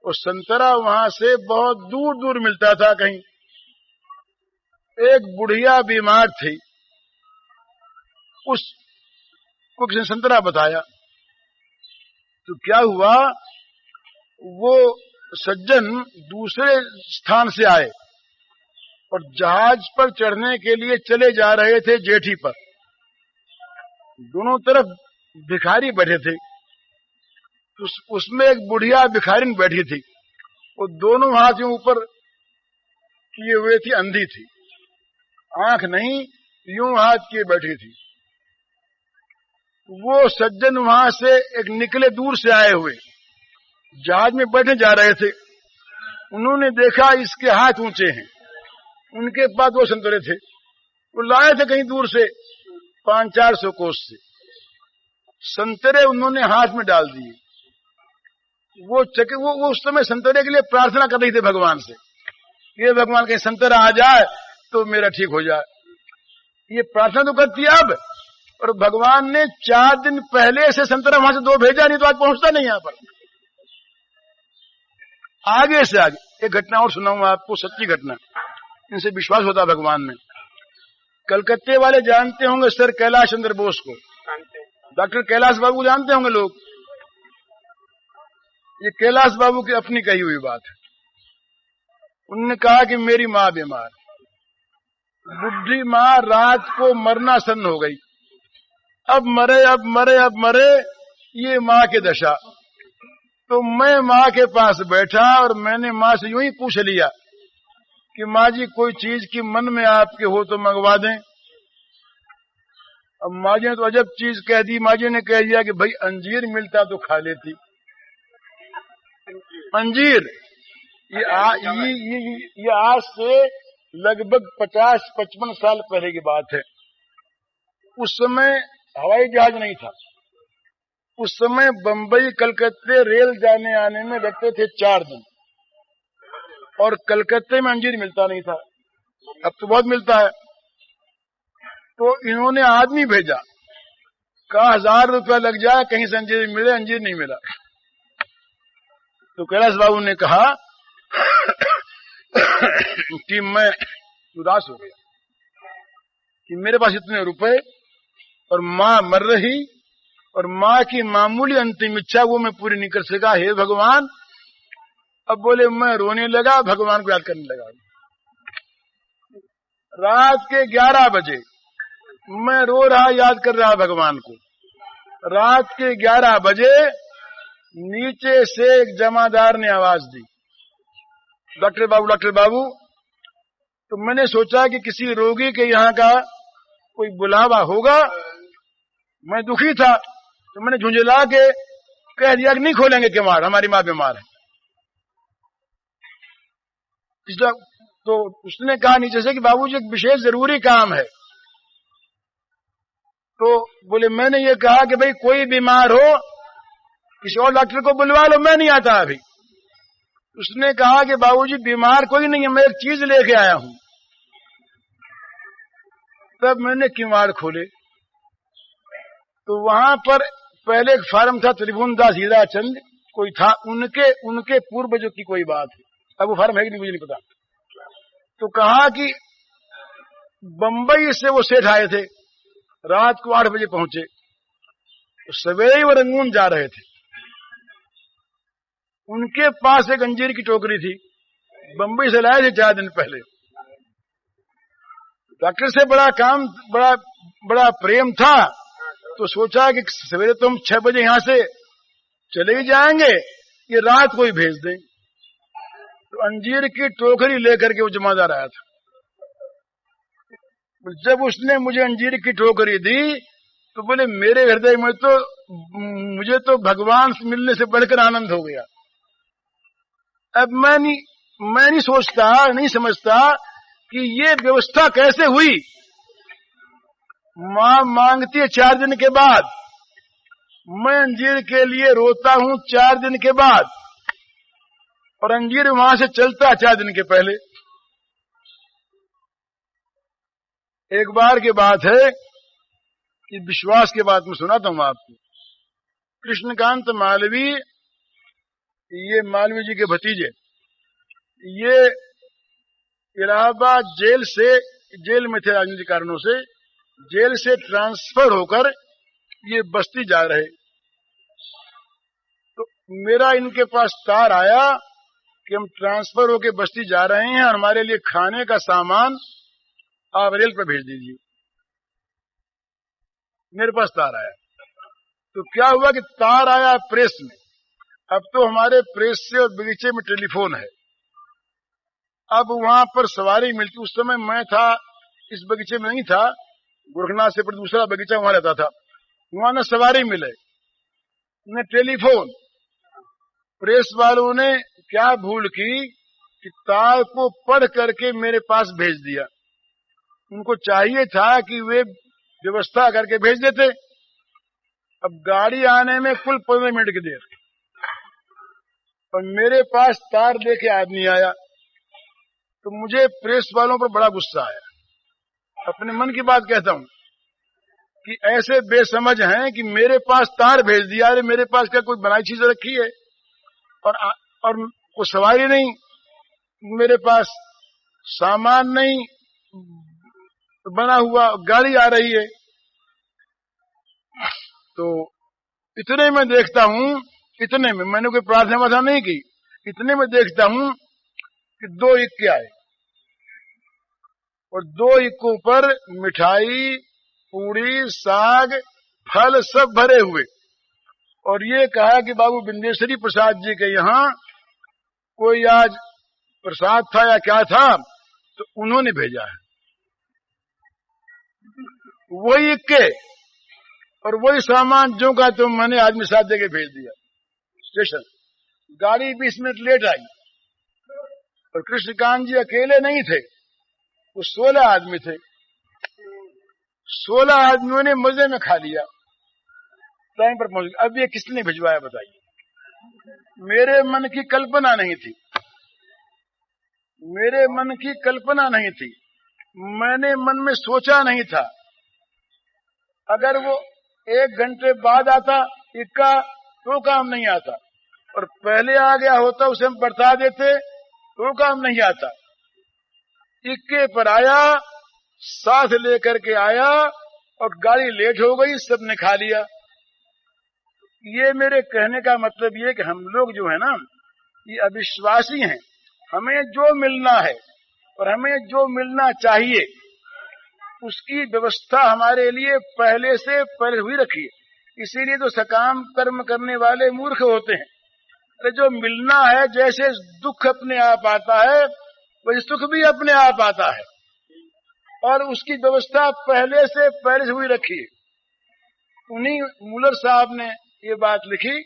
Speaker 2: और संतरा वहां से बहुत दूर दूर मिलता था कहीं। एक बुढ़िया बीमार थी, उसको किसी ने संतरा बताया, तो क्या हुआ, वो सज्जन दूसरे स्थान से आए और जहाज पर चढ़ने के लिए चले जा रहे थे जेठी पर। दोनों तरफ भिखारी बैठे थे। उसमें एक बुढ़िया भिखारिन बैठी थी, वो दोनों हाथ यूं ऊपर किए हुए थी, अंधी थी, आंख नहीं, यूं हाथ किए बैठी थी। वो सज्जन वहां से एक निकले, दूर से आए हुए, जहाज में बैठे जा रहे थे। उन्होंने देखा इसके हाथ ऊंचे हैं, उनके पास वो संतरे थे, वो लाए थे कहीं दूर से 500-400 कोस से। संतरे उन्होंने हाथ में डाल दिए। वो उस समय संतरे के लिए प्रार्थना कर रही थी भगवान से, ये भगवान कहीं संतरा आ जाए तो मेरा ठीक हो जाए। ये प्रार्थना तो करती है अब, और भगवान ने 4 दिन पहले से संतरा वहां से 2 भेजा, नहीं तो आज पहुंचता नहीं यहां पर। आगे से आगे एक घटना और सुनाऊंगा आपको, सच्ची घटना, इनसे विश्वास होता है भगवान में। कलकत्ते वाले जानते होंगे सर कैलाश चंद्र बोस को, डॉक्टर कैलाश बाबू जानते होंगे लोग। ये कैलाश बाबू की अपनी कही हुई बात है। उन्होंने कहा कि मेरी माँ बीमार, बुढ़ी माँ रात को मरना सन्न हो गई, अब मरे अब मरे अब मरे, ये माँ की दशा। तो मैं माँ के पास बैठा और मैंने माँ से यूं ही पूछ लिया कि माँ जी कोई चीज की मन में आपके हो तो मंगवा दें। अब माँ जी ने तो अजब चीज कह दी। माँ जी ने कह दिया कि भाई अंजीर मिलता तो खा लेती। अंजीर ये आज से लगभग 50-55 साल पहले की बात है। उस समय हवाई जहाज नहीं था। उस समय बंबई कलकत्ते रेल जाने आने में लगते थे 4 दिन, और कलकत्ते में अंजीर मिलता नहीं था। अब तो बहुत मिलता है। तो इन्होंने आदमी भेजा, कहा 1000 रुपया लग जाए कहीं से अंजीर मिले। अंजीर नहीं मिला। तो कैलाश बाबू ने कहा कि मैं उदास हो गया कि मेरे पास इतने रुपए और माँ मर रही, और माँ की मामूली अंतिम इच्छा वो मैं पूरी नहीं कर सका। हे भगवान। अब बोले मैं रोने लगा, भगवान को याद करने लगा। रात के 11 बजे मैं रो रहा, याद कर रहा भगवान को। रात के 11 बजे नीचे से एक जमादार ने आवाज दी, डॉक्टर बाबू डॉक्टर बाबू। तो मैंने सोचा कि किसी रोगी के यहाँ का कोई बुलावा होगा। मैं दुखी था, तो मैंने झुंझला के कह दिया कि नहीं खोलेंगे किवाड़, हमारी माँ बीमार है। तो उसने कहा नीचे से कि बाबूजी एक विशेष जरूरी काम है। तो बोले मैंने ये कहा कि भाई कोई बीमार हो किसी और डॉक्टर को बुलवा लो, मैं नहीं आता अभी। उसने कहा कि बाबूजी बीमार कोई नहीं है, मैं एक चीज लेके आया हूं। तब मैंने किवाड़ खोले तो वहां पर पहले एक फार्म था, त्रिभुवनदास हीराचंद कोई था, उनके पूर्वजों की कोई बात है। अब वो फार्म है कि नहीं मुझे नहीं पता। तो कहा कि बंबई से वो सेठ आए थे, रात को 8 बजे पहुंचे, तो सवेरे वो रंगून जा रहे थे। उनके पास एक अंजीर की टोकरी थी, बंबई से लाए थे 4 दिन पहले। डॉक्टर से बड़ा प्रेम था, तो सोचा कि सवेरे तो हम 6 बजे यहां से चले ही जाएंगे, ये रात को ही भेज दें। तो अंजीर की टोकरी लेकर के वो जमादार आया था। जब उसने मुझे अंजीर की टोकरी दी तो बोले मेरे हृदय में तो मुझे तो भगवान से मिलने से बढ़कर आनंद हो गया। अब मैं नहीं सोचता, नहीं समझता कि ये व्यवस्था कैसे हुई। मां मांगती है 4 दिन के बाद, मैं अंजीर के लिए रोता हूं 4 दिन के बाद, और अंजीर वहां से चलता 4 दिन के पहले। एक बार की बात है कि विश्वास की बात मैं सुनाता हूं आपको। कृष्णकांत मालवी, ये मालवी जी के भतीजे, ये इलाहाबाद जेल में थे, राजनीतिक कारणों से जेल से ट्रांसफर होकर ये बस्ती जा रहे। तो मेरा इनके पास तार आया कि हम ट्रांसफर होके बस्ती जा रहे हैं और हमारे लिए खाने का सामान आप रेल पर भेज दीजिए। मेरे पास तार आया, तो क्या हुआ कि तार आया प्रेस में। अब तो हमारे प्रेस से और बगीचे में टेलीफोन है। अब वहां पर सवारी मिलती, उस समय मैं था इस बगीचे में नहीं था, गोरखनाथ से पर दूसरा बगीचा वहां रहता था। वहां न सवारी मिले न टेलीफोन। प्रेस वालों ने क्या भूल की कि तार को पढ़ करके मेरे पास भेज दिया। उनको चाहिए था कि वे व्यवस्था करके भेज देते। अब गाड़ी आने में कुल 15 मिनट की देर, और मेरे पास तार लेके आदमी आया, तो मुझे प्रेस वालों पर बड़ा गुस्सा आया। अपने मन की बात कहता हूं कि ऐसे बेसमझ हैं कि मेरे पास तार भेज दिया। अरे मेरे पास क्या कोई बनाई चीज रखी है, और कोई सवारी नहीं, मेरे पास सामान नहीं बना हुआ, गाड़ी आ रही है। तो इतने में देखता हूं, इतने में मैंने कोई प्रार्थना वार्थना नहीं की, इतने में देखता हूं कि 2 इक्के आए, और 2 इक्कों पर मिठाई, पूड़ी, साग, फल सब भरे हुए, और ये कहा कि बाबू बिंदेश्वरी प्रसाद जी के यहाँ कोई आज प्रसाद था या क्या था, तो उन्होंने भेजा है। वही इक्के और वही सामान जो का तो मैंने आदमी साथ देके भेज दिया स्टेशन। गाड़ी 20 मिनट लेट आई, और कृष्णकांत जी अकेले नहीं थे, वो 16 आदमी थे। 16 आदमियों ने मजे में खा लिया, टाइम पर पहुंच गया। अब ये किसने भिजवाया बताइए? मेरे मन की कल्पना नहीं थी, मेरे मन की कल्पना नहीं थी, मैंने मन में सोचा नहीं था। अगर वो 1 घंटे बाद आता इक्का तो काम नहीं आता, और पहले आ गया होता उसे हम बता देते तो काम नहीं आता। इक्के पर आया, साथ लेकर के आया, और गाड़ी लेट हो गई, सबने खा लिया। ये मेरे कहने का मतलब ये कि हम लोग जो है ना, ये अविश्वासी हैं। हमें जो मिलना है और हमें जो मिलना चाहिए उसकी व्यवस्था हमारे लिए पहले से पहले हुई रखी है। इसीलिए तो सकाम कर्म करने वाले मूर्ख होते हैं। अरे जो मिलना है, जैसे दुख अपने आप आता है वही सुख भी अपने आप आता है, और उसकी व्यवस्था पहले से हुई रखी है। उन्हीं मुलर साहब ने ये बात लिखी,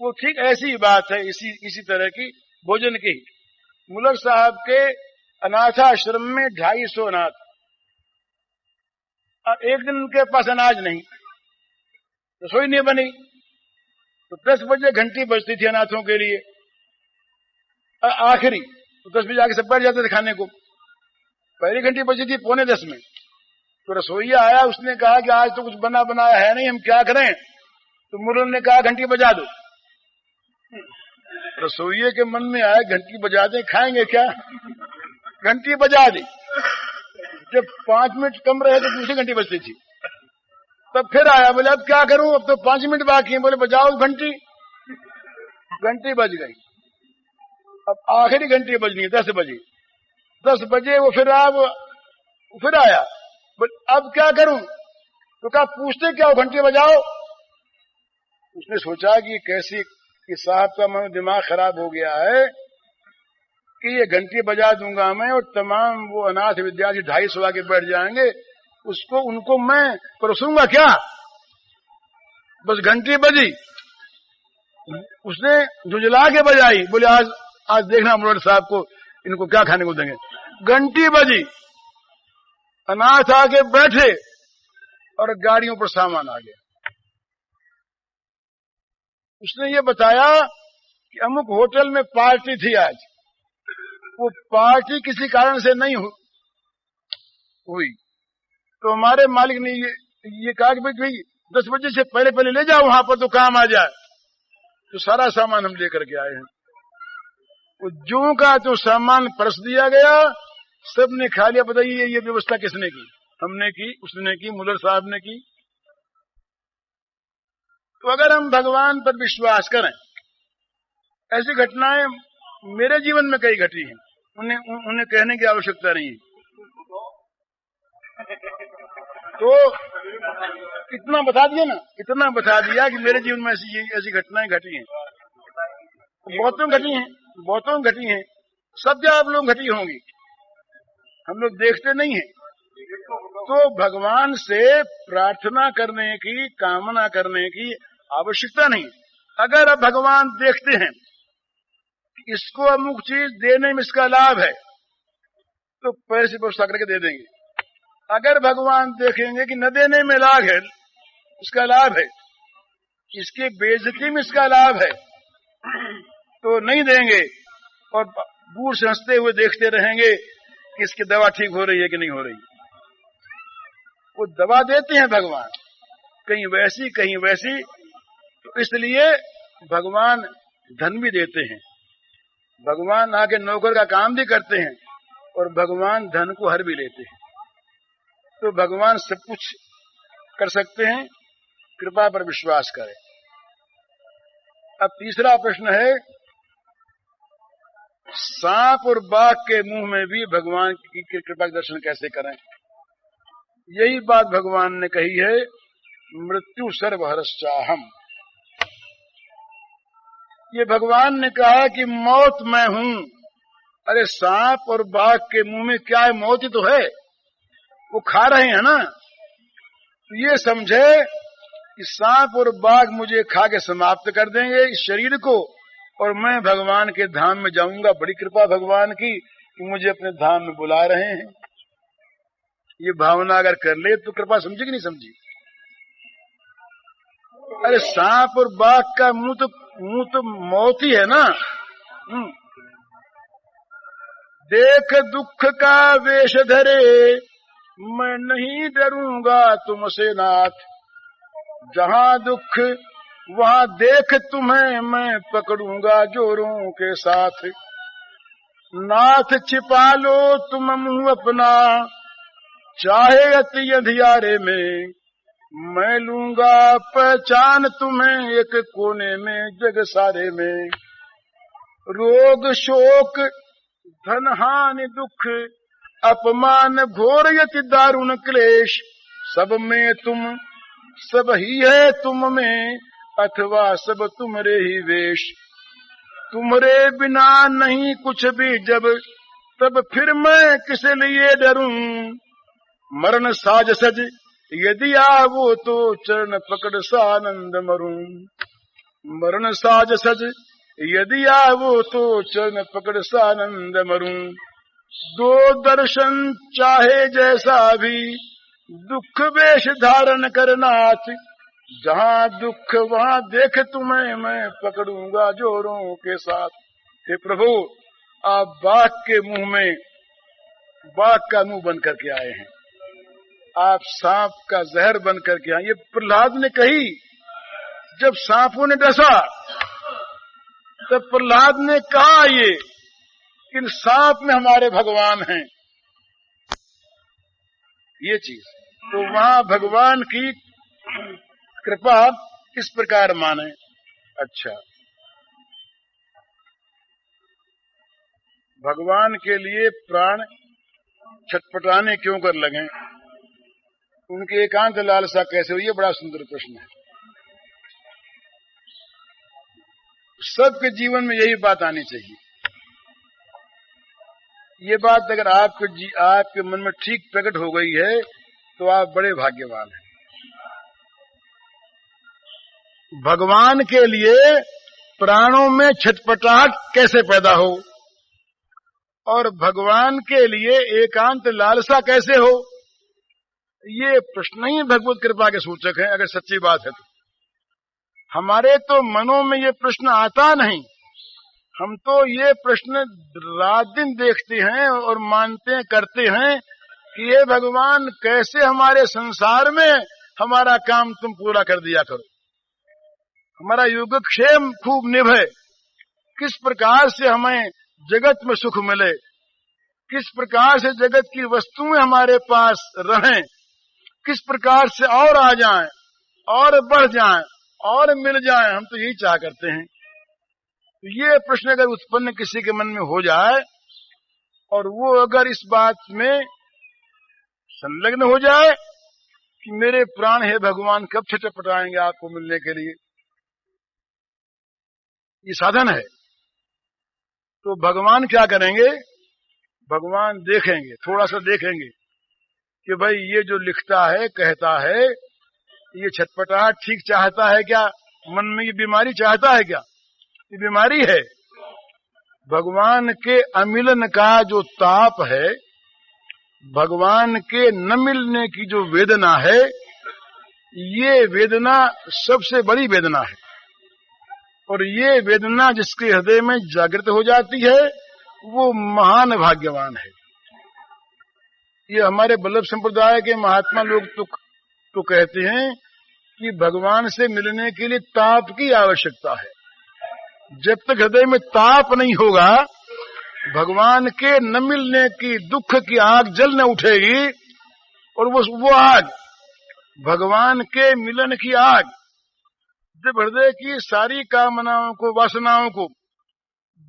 Speaker 2: वो ठीक ऐसी ही बात है, इसी तरह की भोजन की। मुलर साहब के अनाथाश्रम में 250 अनाथ, और एक दिन उनके पास अनाज नहीं, रसोई नहीं बनी, तो 10 बजे घंटी बजती थी अनाथों के लिए, आखिरी तो 10 बजे आके सब बैठ जाते थे खाने को। पहली घंटी बजी थी 9:45 में, तो रसोईया आया, उसने कहा कि आज तो कुछ बना बनाया है नहीं, हम क्या करें? तो मुरल ने कहा घंटी बजा दो। रसोइये के मन में आया घंटी बजा दे, खाएंगे क्या? घंटी बजा दी। जब 5 मिनट कम रहे तो दूसरी घंटी बजती थी, तब फिर आया, बोले अब क्या करूं, अब तो 5 मिनट बाकी है। बोले बजाओ घंटी। घंटी बज गई। अब आखिरी घंटी बजनी 10 बजे। 10 बजे वो फिर आया, बोले अब क्या करूं? तो कहा पूछते क्या हो, घंटी बजाओ। उसने सोचा कि कैसी कि साहब का मन दिमाग खराब हो गया है कि ये घंटी बजा दूंगा मैं, और तमाम वो अनाथ विद्यार्थी 250 आके बैठ जाएंगे, उनको मैं परोसूंगा क्या? बस घंटी बजी, उसने झुंझला के बजाई, बोले आज देखना मुराद साहब को, इनको क्या खाने को देंगे। घंटी बजी, अनाथ आके बैठे, और गाड़ियों पर सामान आ गया। उसने ये बताया कि अमुक होटल में पार्टी थी आज, वो पार्टी किसी कारण से नहीं हुई, तो हमारे मालिक ने ये कहा कि भाई 10 बजे से पहले ले जाओ वहां पर, तो काम आ जाए। तो सारा सामान हम लेकर के आए हैं। वो जो का तो सामान परस दिया गया, सबने खा लिया। बताइए ये व्यवस्था किसने की? हमने की, उसने की, मुलर साहब ने की। तो अगर हम भगवान पर विश्वास करें, ऐसी घटनाएं मेरे जीवन में कई घटी हैं, उन्हें कहने की आवश्यकता नहीं है। तो इतना बता दिया ना, इतना बता दिया कि मेरे जीवन में ऐसी घटनाएं घटी हैं, बहुतों घटी हैं, सब आप लोग घटी होंगी, हम लोग देखते नहीं हैं। तो भगवान से प्रार्थना करने की, कामना करने की आवश्यकता नहीं। अगर अब भगवान देखते हैं कि इसको अमुक चीज देने में इसका लाभ है, तो पैसे व्यवस्था करके दे देंगे। अगर भगवान देखेंगे कि न देने में लाभ है, इसका लाभ है, इसके बेइज्जती में इसका लाभ है, तो नहीं देंगे और दूर से हंसते हुए देखते रहेंगे कि इसकी दवा ठीक हो रही है कि नहीं हो रही। वो दवा देते हैं भगवान, कहीं वैसी कहीं वैसी, तो इसलिए भगवान धन भी देते हैं, भगवान आके नौकर का काम भी करते हैं और भगवान धन को हर भी लेते हैं। तो भगवान सब कुछ कर सकते हैं, कृपा पर विश्वास करें। अब तीसरा प्रश्न है, सांप और बाघ के मुंह में भी भगवान की कृपा के दर्शन कैसे करें? यही बात भगवान ने कही है, मृत्यु सर्वहरश्चाहम। ये भगवान ने कहा कि मौत मैं हूं। अरे सांप और बाघ के मुंह में क्या है? मौत ही तो है, वो खा रहे हैं ना। तो ये समझे कि सांप और बाघ मुझे खा के समाप्त कर देंगे इस शरीर को, और मैं भगवान के धाम में जाऊंगा। बड़ी कृपा भगवान की कि मुझे अपने धाम में बुला रहे हैं। ये भावना अगर कर ले तो कृपा समझी कि नहीं समझी? अरे सांप और बाघ का मुंह तो मौत ही है ना। देख दुख का वेश धरे, मैं नहीं डरूंगा तुमसे नाथ। जहां दुख वहां देख तुम्हें मैं पकड़ूंगा जोरों के साथ। नाथ छिपा लो तुम मुंह अपना, चाहे अति अंधियारे में। मैं लूंगा पहचान तुम्हें एक कोने में जग सारे में। रोग शोक धन हानि दुख अपमान घोर यति दारुण क्लेश, सब में तुम सब ही है तुम में, अथवा सब तुमरे ही वेश। तुमरे बिना नहीं कुछ भी जब, तब फिर मैं किस लिए डरूं। मरण साज सज यदि आवो तो चरण पकड़ सानंद मरूं। मरण साज सज यदि आवो तो चरण पकड़ सानंद मरूं। दो दर्शन चाहे जैसा भी, दुख वेश धारण कर नाथ। जहां दुख वहां देख तुम्हें मैं पकड़ूंगा जोरों के साथ। हे प्रभु, आप बाघ के मुंह में बाघ का मुंह बन करके आए हैं, आप सांप का जहर बन करके आए। ये प्रहलाद ने कही, जब सांपों ने डसा तब प्रहलाद ने कहा ये इन सांप में हमारे भगवान हैं, ये चीज। तो वहां भगवान की कृपा इस प्रकार माने। अच्छा, भगवान के लिए प्राण छटपटाने क्यों कर लगे? उनकी एकांत लालसा कैसे हुई? ये बड़ा सुंदर प्रश्न है। सबके जीवन में यही बात आनी चाहिए। ये बात अगर आपके मन में ठीक प्रकट हो गई है तो आप बड़े भाग्यवान हैं। भगवान के लिए प्राणों में छटपटाहट कैसे पैदा हो और भगवान के लिए एकांत लालसा कैसे हो, ये प्रश्न ही भगवत कृपा के सूचक हैं। अगर सच्ची बात है तो हमारे तो मनों में ये प्रश्न आता नहीं। हम तो ये प्रश्न रात दिन देखते हैं और मानते हैं, करते हैं कि ये भगवान कैसे हमारे संसार में हमारा काम तुम पूरा कर दिया करो, हमारा योगक्षेम खूब निभे, किस प्रकार से हमें जगत में सुख मिले, किस प्रकार से जगत की वस्तुएं हमारे पास रहें, किस प्रकार से और आ जाएं और बढ़ जाएं और मिल जाएं। हम तो यही चाह करते हैं। ये प्रश्न अगर उत्पन्न किसी के मन में हो जाए और वो अगर इस बात में संलग्न हो जाए कि मेरे प्राण हे भगवान कब छटपटाएंगे आपको मिलने के लिए, ये साधन है, तो भगवान क्या करेंगे, भगवान देखेंगे, थोड़ा सा देखेंगे कि भाई ये जो लिखता है कहता है ये छटपटाहट ठीक चाहता है क्या, मन में ये बीमारी चाहता है क्या, ये बीमारी है। भगवान के अमिलन का जो ताप है, भगवान के न मिलने की जो वेदना है, ये वेदना सबसे बड़ी वेदना है। और ये वेदना जिसके हृदय में जागृत हो जाती है वो महान भाग्यवान है। ये हमारे बल्लभ संप्रदाय के महात्मा लोग तो कहते हैं कि भगवान से मिलने के लिए ताप की आवश्यकता है। जब तक हृदय में ताप नहीं होगा, भगवान के न मिलने की दुख की आग जल न उठेगी, और वो आग भगवान के मिलन की आग जब हृदय की सारी कामनाओं को, वासनाओं को,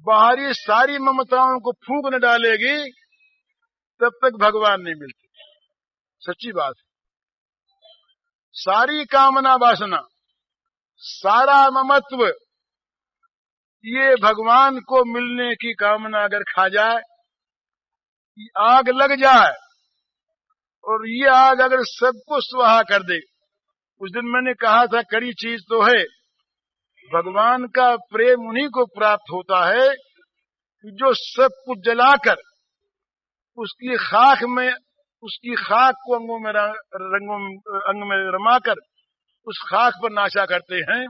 Speaker 2: बाहरी सारी ममताओं को फूंक न डालेगी, तब तक भगवान नहीं मिलते। सच्ची बात है। सारी कामना वासना, सारा ममत्व, ये भगवान को मिलने की कामना अगर खा जाए, आग लग जाए, और ये आग अगर सबको स्वाहा कर दे। उस दिन मैंने कहा था कड़ी चीज तो है, भगवान का प्रेम उन्हीं को प्राप्त होता है कि जो सब कुछ जलाकर उसकी खाक को अंग में रमाकर उस खाक पर नाशा करते हैं,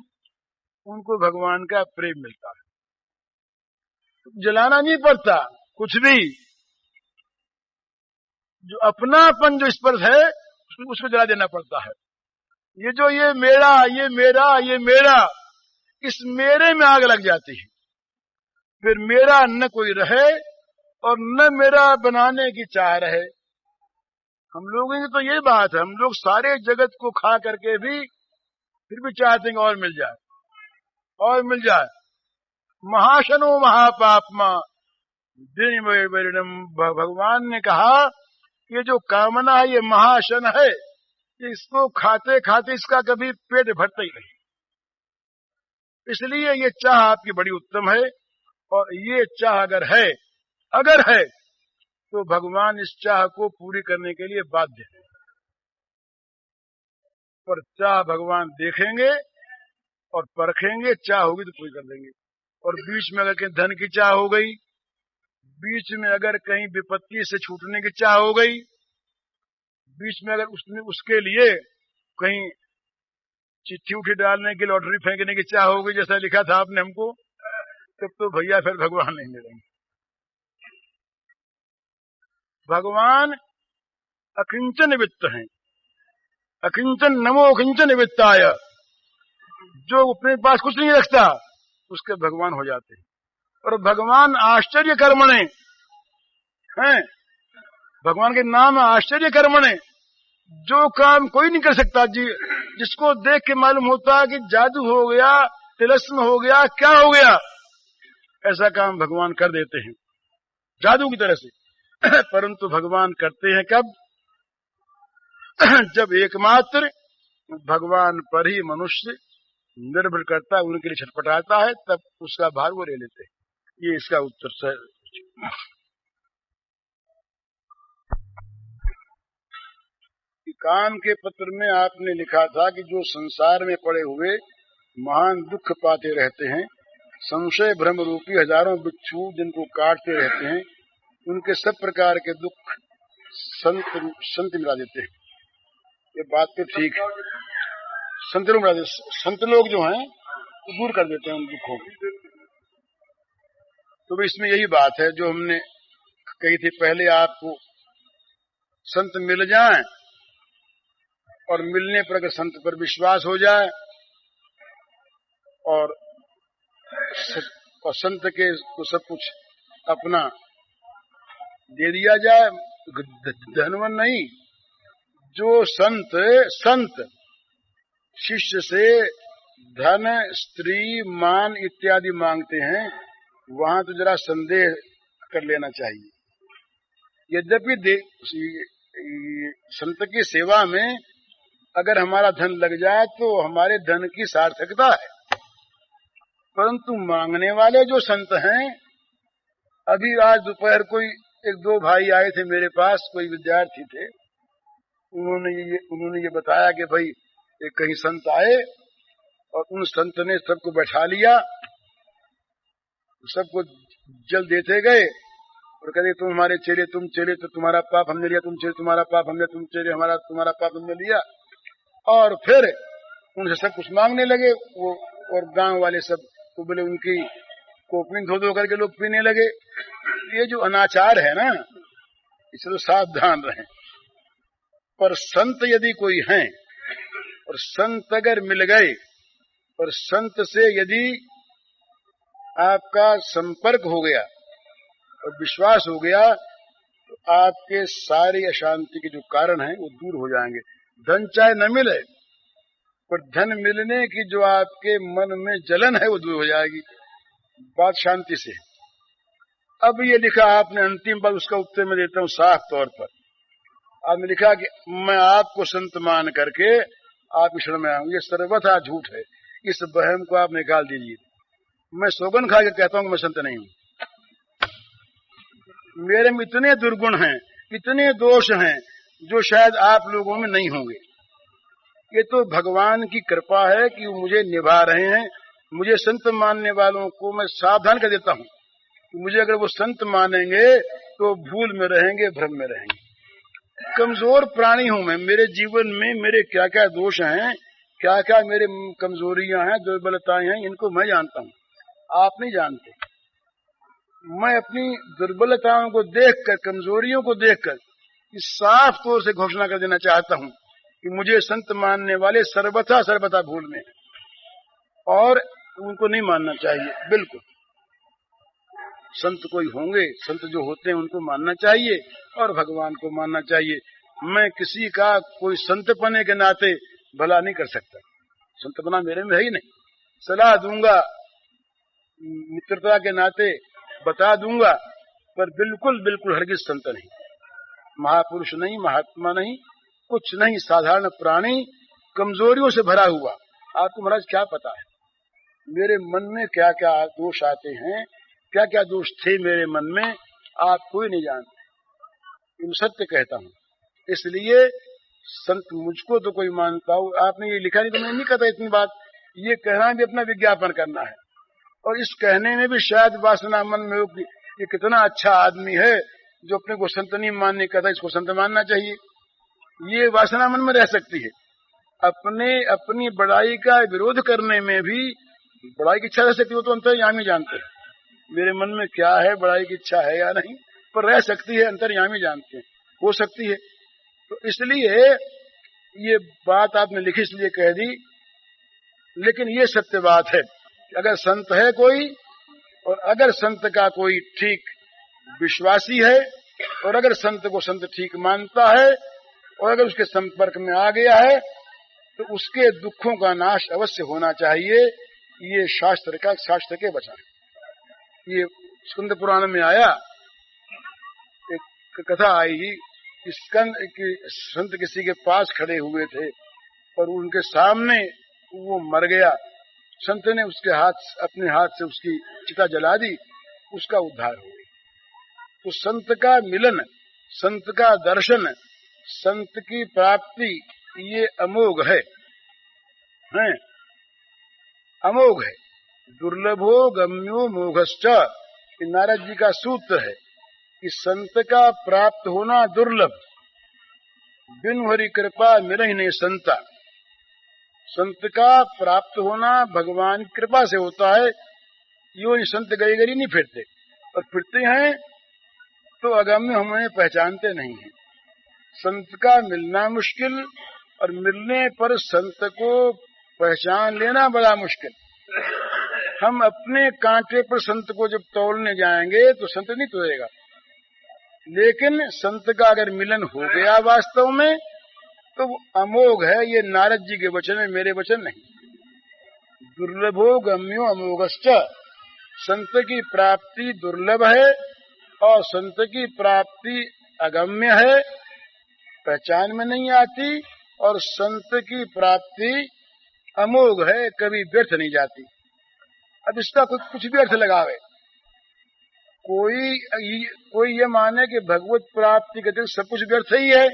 Speaker 2: उनको भगवान का प्रेम मिलता है। जलाना नहीं पड़ता कुछ भी, जो अपनापन जो इस पर है उसको जला देना पड़ता है। ये मेरा, ये मेरा, ये मेरा, इस मेरे में आग लग जाती है, फिर मेरा न कोई रहे और न मेरा बनाने की चाह रहे। हम लोगों की तो ये बात है, हम लोग सारे जगत को खा करके भी फिर भी चाहते हैं और मिल जाए, और मिल जाए। महाशनो महापापमा दिन वैरिणम, भगवान ने कहा ये जो कामना है ये महाशन है, इसको खाते खाते इसका कभी पेट भरता ही नहीं। इसलिए ये चाह आपकी बड़ी उत्तम है, और ये चाह अगर है तो भगवान इस चाह को पूरी करने के लिए बाध्य है। पर चाह भगवान देखेंगे और परखेंगे, चाह होगी तो पूरी कर देंगे। और बीच में अगर कहीं धन की चाह हो गई, बीच में अगर कहीं विपत्ति से छूटने की चाह हो गई, बीच में अगर उसके लिए कहीं चिट्ठी उठी डालने की, लॉटरी फेंकने की चाह हो गई, जैसा लिखा था आपने हमको, तब तो भैया फिर भगवान नहीं मिलेंगे। भगवान अकिंचन वित्त हैं, अकिंचन नमो अकिंचन वित्ताय, जो अपने पास कुछ नहीं रखता उसके भगवान हो जाते हैं। और भगवान आश्चर्य कर्मणे हैं, भगवान के नाम आश्चर्य कर्मणे, जो काम कोई नहीं कर सकता, जिसको देख के मालूम होता है कि जादू हो गया, तिलस्म हो गया, क्या हो गया, ऐसा काम भगवान कर देते हैं जादू की तरह से। परंतु भगवान करते हैं कब, जब एकमात्र भगवान पर ही मनुष्य निर्भर करता है, उनके लिए छटपटाता है, तब उसका भार वो ले लेते हैं। ये इसका उत्तर है। काम के पत्र में आपने लिखा था कि जो संसार में पड़े हुए महान दुख पाते रहते हैं, संशय भ्रम रूपी हजारों बिच्छू जिनको काटते रहते हैं, उनके सब प्रकार के दुख संत मिला देते हैं। ये बात तो ठीक है, संत लोग मिला देते, संत लोग जो हैं वो दूर कर देते हैं उन दुखों को। तो इसमें यही बात है जो हमने कही थी पहले, आपको संत मिल जाएं और मिलने पर अगर संत पर विश्वास हो जाए और संत के को सब कुछ अपना दे दिया जाए, धनवन नहीं, जो संत शिष्य से धन, स्त्री, मान इत्यादि मांगते हैं, वहां तो जरा संदेह कर लेना चाहिए। यद्यपि संत की सेवा में अगर हमारा धन लग जाए तो हमारे धन की सार्थकता है, परंतु मांगने वाले जो संत हैं, अभी आज दोपहर कोई एक दो भाई आए थे मेरे पास, कोई विद्यार्थी थे, उन्होंने ये बताया कि भाई एक कहीं संत आए और उन संत ने सबको बैठा लिया, सबको जल देते गए और कहते तुम हमारे चेले, तुम चेले तो तुम्हारा पाप हमने लिया, तुम चेले तुम्हारा पाप हमने, तुम चेले हमारा तुम्हारा पाप हमने लिया। और फिर उनसे सब कुछ मांगने लगे वो, और गांव वाले सब तो बोले उनकी कोपनी धो धो करके लोग पीने लगे। ये जो अनाचार है ना, इसे तो सावधान रहें। पर संत यदि कोई हैं और संत अगर मिल गए और संत से यदि आपका संपर्क हो गया और विश्वास हो गया तो आपके सारी अशांति के जो कारण हैं वो दूर हो जाएंगे। धन चाहे न मिले, पर धन मिलने की जो आपके मन में जलन है वो दूर हो जाएगी, बात शांति से। अब ये लिखा आपने, अंतिम बात उसका उत्तर मैं देता हूं साफ तौर पर। आपने लिखा कि मैं आपको संत मान करके आपकी शरण में आऊं, ये सर्वथा झूठ है। इस वहम को आप निकाल दीजिए। मैं सौगन खा के कहता हूं मैं संत नहीं हूं। मेरे में इतने दुर्गुण हैं, इतने दोष हैं जो शायद आप लोगों में नहीं होंगे। ये तो भगवान की कृपा है कि वो मुझे निभा रहे हैं। मुझे संत मानने वालों को मैं सावधान कर देता हूं कि मुझे अगर वो संत मानेंगे तो भूल में रहेंगे, भ्रम में रहेंगे। कमजोर प्राणी हूं मैं, मेरे जीवन में मेरे क्या क्या दोष हैं, क्या क्या मेरे कमजोरियां हैं, दुर्बलताएं हैं, इनको मैं जानता हूं, आप नहीं जानते। मैं अपनी दुर्बलताओं को देखकर, कमजोरियों को देखकर इस साफ तौर से घोषणा कर देना चाहता हूं कि मुझे संत मानने वाले सर्वथा सर्वथा भूल में, और उनको नहीं मानना चाहिए बिल्कुल। संत कोई होंगे, संत जो होते हैं उनको मानना चाहिए और भगवान को मानना चाहिए। मैं किसी का कोई संत पने के नाते भला नहीं कर सकता, संत बना मेरे में है ही नहीं। सलाह दूंगा, मित्रता के नाते बता दूंगा, पर बिल्कुल बिल्कुल हरगिज संत नहीं, महापुरुष नहीं, महात्मा नहीं, कुछ नहीं, साधारण प्राणी, कमजोरियों से भरा हुआ। आपको महाराज क्या पता है मेरे मन में क्या क्या दोष आते हैं, क्या क्या दोष थे मेरे मन में, आप कोई नहीं जानते। मैं सत्य कहता हूं, इसलिए संत मुझको तो कोई मानता हो। आपने ये लिखा नहीं तो मैं नहीं कहता इतनी बात। ये कहना भी अपना विज्ञापन करना है, और इस कहने में भी शायद वासना मन में हो कि ये कितना अच्छा आदमी है जो अपने को संत नहीं मानने कहता, इसको संत मानना चाहिए। ये वासना मन में रह सकती है। अपनी बड़ाई का विरोध करने में भी बड़ाई की इच्छा रह सकती है, वो तो अंतर्यामी जानते हैं मेरे मन में क्या है, बड़ाई की इच्छा है या नहीं, पर रह सकती है, अंतर्यामी जानते हैं, हो सकती है। तो इसलिए ये बात आपने लिखी इसलिए कह दी, लेकिन ये सत्य बात है कि अगर संत है कोई, और अगर संत का कोई ठीक विश्वासी है, और अगर संत को संत ठीक मानता है, और अगर उसके संपर्क में आ गया है, तो उसके दुखों का नाश अवश्य होना चाहिए। ये शास्त्र के वचन है। ये स्कंद पुराण में आया, एक कथा आई कि संत किसी के पास खड़े हुए थे और उनके सामने वो मर गया। संत ने अपने हाथ से उसकी चिता जला दी, उसका उद्धार हो गया। तो संत का मिलन, संत का दर्शन, संत की प्राप्ति ये अमोघ है, अमोघ है। दुर्लभो गम्यो मोघश्च, नारद जी का सूत्र है कि संत का प्राप्त होना दुर्लभ, बिनु हरि कृपा मिलहि नहीं संता। संत का प्राप्त होना भगवान की कृपा से होता है। यो संत गई गरी नहीं फिरते, और फिरते हैं तो अगम्य हमें पहचानते नहीं है। संत का मिलना मुश्किल, और मिलने पर संत को पहचान लेना बड़ा मुश्किल। हम अपने कांटे पर संत को जब तोड़ने जाएंगे तो संत नहीं तोड़ेगा, लेकिन संत का अगर मिलन हो गया वास्तव में तो वो अमोघ है। ये नारद जी के वचन है, मेरे वचन नहीं। दुर्लभो गम्यो अमोघश्च, संत की प्राप्ति दुर्लभ है और संत की प्राप्ति अगम्य है, पहचान में नहीं आती, और संत की प्राप्ति अमोघ है, कभी व्यर्थ नहीं जाती। अब इसका कुछ भी अर्थ लगावे, कोई ये माने कि भगवत प्राप्ति के दिन सब कुछ व्यर्थ ही है,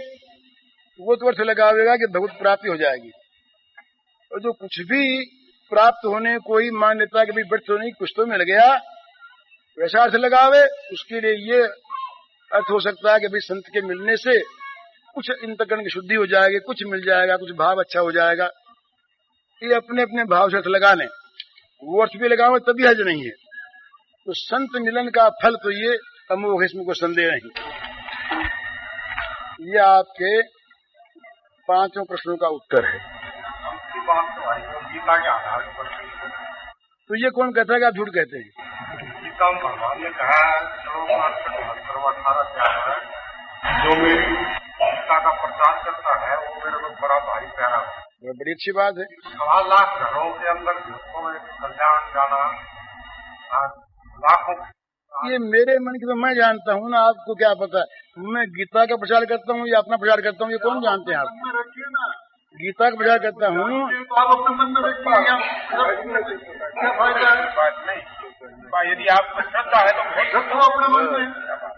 Speaker 2: वो तो अर्थ लगावेगा कि भगवत प्राप्ति हो जाएगी। और जो कुछ भी प्राप्त होने कोई मान्यता के भी व्यर्थ होने की कुछ तो मिल गया, वैसा अर्थ लगावे, उसके लिए ये अर्थ हो सकता है कि भाई संत के मिलने से कुछ इंतकरण की शुद्धि हो जाएगी, कुछ मिल जाएगा, कुछ भाव अच्छा हो जाएगा। ये अपने अपने भाव से अर्थ लगाने, वो अर्थ भी लगावे तभी हज नहीं है। तो संत मिलन का फल तो ये अमोघ, इसमें कोई संदेह नहीं। ये आपके 5 प्रश्नों का उत्तर है।
Speaker 3: गीता के आधार पर
Speaker 2: तो ये कौन कहता है कि आप झूठ कहते हैं?
Speaker 3: गीता में भगवान ने कहा है, चलो 18 क्या है, जो मेरी गीता का प्रचार करता है वो मेरे को बड़ा भारी प्यारा है।
Speaker 2: बड़ी अच्छी बात है।
Speaker 3: 1.25 लाख घरों के अंदर कल्याण जाना, लाखों।
Speaker 2: ये मेरे मन की तो मैं जानता हूँ ना, आपको क्या पता। मैं गीता का प्रचार करता हूँ या अपना प्रचार करता हूँ, ये कौन जानते हैं आप? गीता का प्रचार करता हूँ।
Speaker 3: यदि आपको श्रद्धा है तो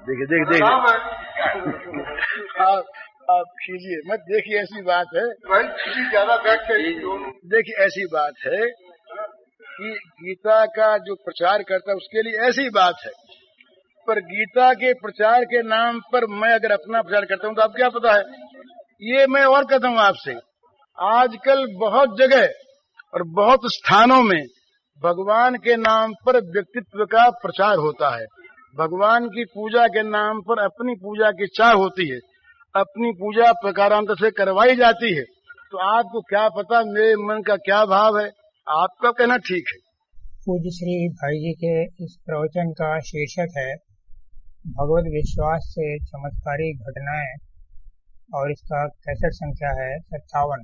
Speaker 2: देखिए आप कीजिए मत, देखिए ऐसी बात है,
Speaker 3: ज्यादा
Speaker 2: देखिए ऐसी बात है कि गीता का जो प्रचार करता है उसके लिए ऐसी बात है, पर गीता के प्रचार के नाम पर मैं अगर अपना प्रचार करता हूँ तो आप क्या पता है। ये मैं और कहता हूँ आपसे, आजकल बहुत जगह और बहुत स्थानों में भगवान के नाम पर व्यक्तित्व का प्रचार होता है। भगवान की पूजा के नाम पर अपनी पूजा की चाह होती है, अपनी पूजा प्रकारांतर से करवाई जाती है। तो आपको क्या पता मेरे मन का क्या भाव है, आपका कहना ठीक है।
Speaker 4: पूज्य श्री भाई जी के इस प्रवचन का शीर्षक है भगवत विश्वास से चमत्कारी घटनाएं, और इसका कैसेट संख्या है 57।